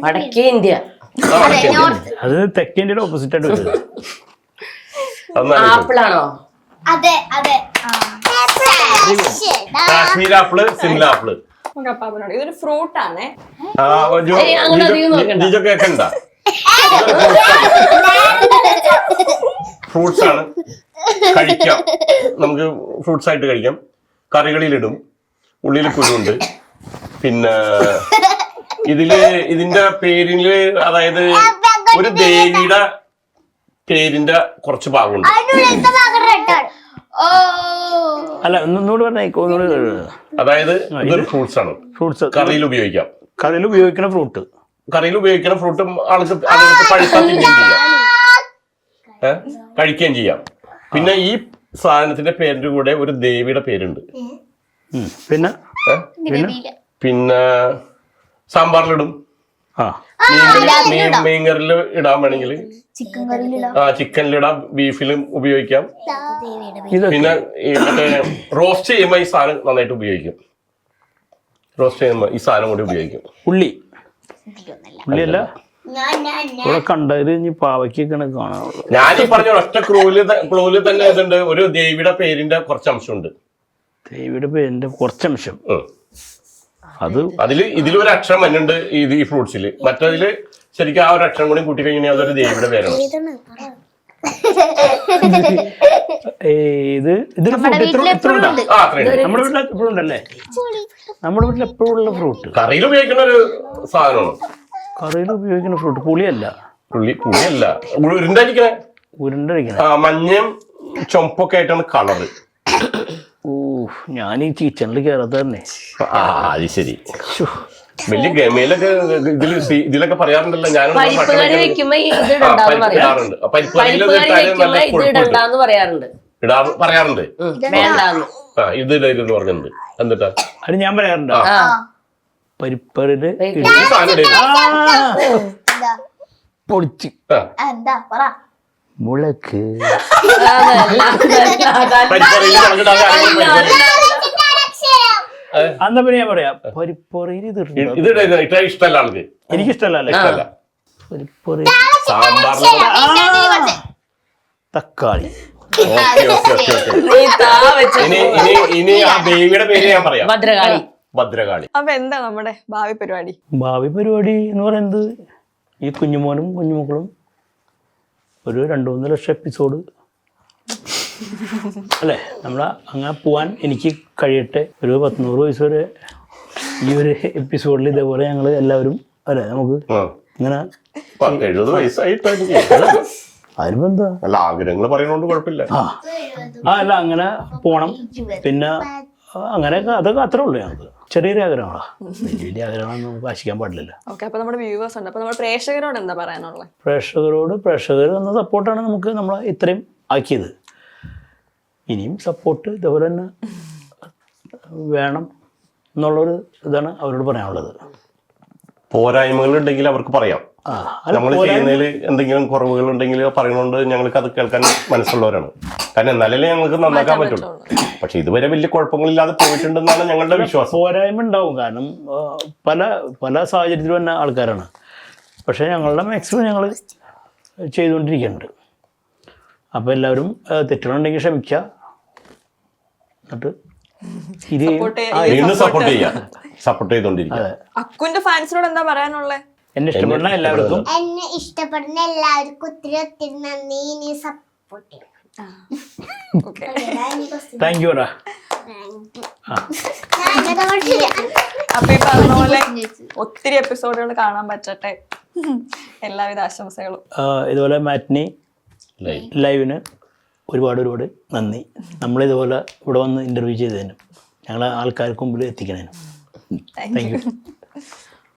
വടക്കേ ഇന്ത്യ. ആ, വടക്കേ ഇന്ത്യ. അത് തെക്കേ ഇന്ത്യയുടെ ഓപ്പോസിറ്റ് ആയിട്ട് വരും. അതൊന്ന് ആലോചിച്ച് നോക്ക്. ആപ്പിൾ ആണോ? അതെ അതെ. Kashmir apple, Shimla apple. കപ്പാപ്പനോട് ഇതൊരു ഫ്രൂട്ട് ആണേ. ആ, ഏയ്, അങ്ങനെ അധികം നോക്കണ്ട. ജിജോ കേക്കണ്ട. ഫ്രൂട്ട്സ് ആണ്, കഴിക്കാം. നമുക്ക് ഫ്രൂട്ട്സ് ആയിട്ട് കഴിക്കാം. കറികളിലിടും. ഉള്ളിൽ കുരുണ്ട്. പിന്നെ ഇതിന്റെ പേരില് അതായത് ഒരു ദേവിയുടെ പേരിന്റെ കുറച്ച് ഭാഗമുണ്ട്. അതിനുള്ളിലത്തെ ഭാഗം റെഡ് ആണ്. ഓ അല്ല ഒന്നുകൂടി പറഞ്ഞേ. അതായത് ഇതൊരു ഫ്രൂട്ട്സ് ആണ്. ഫ്രൂട്ട്സ് കറിയിൽ ഉപയോഗിക്കാം. കറിയിൽ ഉപയോഗിക്കുന്ന ഫ്രൂട്ട്. കറിയിൽ ഉപയോഗിക്കുന്ന ഫ്രൂട്ടും ആൾക്ക് അതിനകത്ത് പഴുത്താൻ തിന്നുകയും ചെയ്യാം, കഴിക്കുകയും ചെയ്യാം. പിന്നെ ഈ സാധനത്തിന്റെ പേരിന്റെ കൂടെ ഒരു ദേവിയുടെ പേരുണ്ട്. പിന്നെ പിന്നെ സാമ്പാറിലിടും, ആ മീൻകറിയിൽ ഇടാൻ വേണമെങ്കിൽ, ചിക്കനിലിടാം, ബീഫിലും ഉപയോഗിക്കാം. പിന്നെ ഈ മറ്റേ റോസ്റ്റ് ചെയ്യുമ്പോൾ ഈ സാധനം നന്നായിട്ട് ഉപയോഗിക്കും. റോസ്റ്റ് ചെയ്യുമ്പോൾ ഈ സാധനം കൂടി ഉപയോഗിക്കും. ഉള്ളിയല്ല ഇവിടെ കണ്ടത് ഇനി പാവയ്ക്കൊക്കെയാണ് കാണാനുള്ളത്. ഞാനീ പറഞ്ഞ ഒറ്റ ക്ലൂവില് തന്നെ ഇതുണ്ട്. ഒരു ദേവിയുടെ പേരിന്റെ കുറച്ച് അംശമുണ്ട്. ദേവിയുടെ പേരിന്റെ കുറച്ചംശം. അത് ഇതിലൊരു അക്ഷരം മഞ്ഞുണ്ട് ഈ ഫ്രൂട്ട്സില്. മറ്റതില് ശരിക്കും ആ ഒരു അക്ഷരം കൂടി കൂട്ടി കഴിഞ്ഞാൽ അതൊരു ദേവിയുടെ പേരാണ്. ഇതിന്റെ ഫ്രൂട്ട് ഇത്ര ഉണ്ടാ? ആ, അത്രയും. നമ്മുടെ വീട്ടിൽ എപ്പോഴും ഉണ്ടല്ലേ? നമ്മുടെ വീട്ടിൽ എപ്പോഴും ഉള്ള ഫ്രൂട്ട്. കറിയിൽ ഉപയോഗിക്കുന്ന ഒരു സാധനമാണ്. കറിയിൽ ഉപയോഗിക്കുന്ന ഫ്രൂട്ട്. പുളിയല്ല. പുളിയല്ല, ഉരുണ്ടായിരിക്കണേ. ഉരുണ്ടടിക്കണേ. മഞ്ഞയും ചുമപ്പൊക്കെ ആയിട്ടാണ് കളറ്. ഓ, ഞാൻ ഈ കിച്ചണിൽ കയറാത്ത തന്നെ. ആ, അത് ശരി. വലിയ ഗമയിലൊക്കെ ഇതിലൊക്കെ പറയാറുണ്ടല്ലോ. പരിപ്പ് കറി വെക്കുമ്പോ ഇത് ഇടാറുണ്ട്. പരിപ്പ് കറിയിൽ പറയാറുണ്ട്. പറയാറുണ്ട്. വേണ്ടാന്ന്. ആ, ഇത് ഇടരുതെന്ന് പറഞ്ഞിട്ടുണ്ട്. എന്നിട്ടാ അത് ഞാൻ പറയാറുണ്ട്. പരിപ്പറില് ഈ സാധനം ഇടരുത്. പൊളിച്ച് എന്താ പറ. മുളക്ക് പരിപ്പറിയിൽ മുളകിടാതെ അന്ന പിന്നെ ഞാൻ പറയാം പരിപ്പറിയിൽ ഇത് ഇടരുത്. ഇഷ്ടമല്ല ആൾക്ക്. എനിക്കിഷ്ടല്ല. ഇഷ്ടമല്ല. പരിപ്പറി സാമ്പാറിൽ തക്കാളി. ഇനി ആ ദേവിയുടെ പേര് ഞാൻ പറയാം. ഭദ്രകാളി. ഭദ്രകാളി. അപ്പൊ എന്താ നമ്മുടെ ഭാവി പരിപാടി? ഭാവി പരിപാടി എന്ന് പറയുന്നത് ഈ കുഞ്ഞുമോനും കുഞ്ഞുമക്കളും ഒരു 2-3 ലക്ഷം എപ്പിസോഡ് അല്ലേ നമ്മളെ അങ്ങനെ പോവാൻ എനിക്ക് കഴിയട്ടെ. ഒരു 100 വയസ്സ് വരെ ഈ ഒരു എപ്പിസോഡിൽ ഇതേപോലെ ഞങ്ങൾ എല്ലാവരും അല്ലേ നമുക്ക് ഇങ്ങനെ 70 വയസ്സായിട്ട് അതിനിപ്പോ എന്താ അല്ല, ആഗ്രഹങ്ങൾ പറയുന്നോണ്ട് കുഴപ്പമില്ല. അല്ല അങ്ങനെ പോണം. പിന്നെ അങ്ങനെയൊക്കെ അതൊക്കെ അത്രേ ഉള്ളൂ. ഞങ്ങൾക്ക് ചെറിയൊരു ആഗ്രഹങ്ങളാ. വലിയ ആഗ്രഹങ്ങളൊന്നും നമുക്ക് ആശിക്കാൻ പാടില്ലല്ലോ. ഓക്കെ, അപ്പൊ നമ്മുടെ വ്യൂവേഴ്സ് ഉണ്ട്. അപ്പൊ നമ്മുടെ പ്രേക്ഷകരോട് എന്താ പറയാനുള്ളത്? പ്രേക്ഷകർ എന്ന സപ്പോർട്ടാണ് നമുക്ക് നമ്മളെ ഇത്രയും ആക്കിയത്. ഇനിയും സപ്പോർട്ട് ഇതേപോലെ തന്നെ വേണം എന്നുള്ളൊരു ഇതാണ് അവരോട് പറയാനുള്ളത്. പോരായ്മകൾ ഉണ്ടെങ്കിൽ അവർക്ക് പറയാം. നമ്മൾ ചെയ്യുന്നതിൽ എന്തെങ്കിലും കുറവുകൾ ഉണ്ടെങ്കിൽ പറയണോണ്ട് ഞങ്ങൾക്ക് അത് കേൾക്കാൻ മനസ്സുള്ളവരാണ്. കാരണം എന്നാലല്ലേ ഞങ്ങൾക്ക് നന്നാക്കാൻ പറ്റുള്ളൂ. പക്ഷെ ഇതുവരെ വലിയ കുഴപ്പങ്ങളില്ലാതെ പോയിട്ടുണ്ടെന്നാണ് ഞങ്ങളുടെ വിശ്വാസം. പോരായ്മ ഉണ്ടാവും, കാരണം പല പല സാഹചര്യത്തിലും തന്നെ ആൾക്കാരാണ്. പക്ഷെ ഞങ്ങളുടെ മാക്സിമം ഞങ്ങൾ ചെയ്തുകൊണ്ടിരിക്കുന്നുണ്ട്. അപ്പോൾ എല്ലാവരും തെറ്റുകളുണ്ടെങ്കിൽ ക്ഷമിക്കുക. എന്നിട്ട് ഇത് സപ്പോർട്ട് ചെയ്യാം, സപ്പോർട്ട് ചെയ്തോണ്ടിരിക്കുക. അക്കുന്റെ ഫാൻസിനോട് എന്താ പറയാനുള്ളത്? എന്നെ ഇഷ്ടപ്പെടുന്ന എല്ലാവർക്കും ഒത്തിരി ഒത്തിരി നന്ദി. ഇനി സപ്പോർട്ട് ചെയ്യാം. Thank you. അപ്പൊ ഈ പറഞ്ഞ പോലെ ഒത്തിരി എപ്പിസോഡുകൾ കാണാൻ പറ്റട്ടെ. എല്ലാവിധ ആശംസകളും. ഇതുപോലെ മാറ്റ്നി ലൈവിന് ഒരുപാട് നന്ദി. നമ്മളിതുപോലെ ഇവിടെ വന്ന് ഇന്റർവ്യൂ ചെയ്തതിനും ഞങ്ങളെ ആൾക്കാർക്ക് മുമ്പിൽ എത്തിക്കണേനും. Thank you.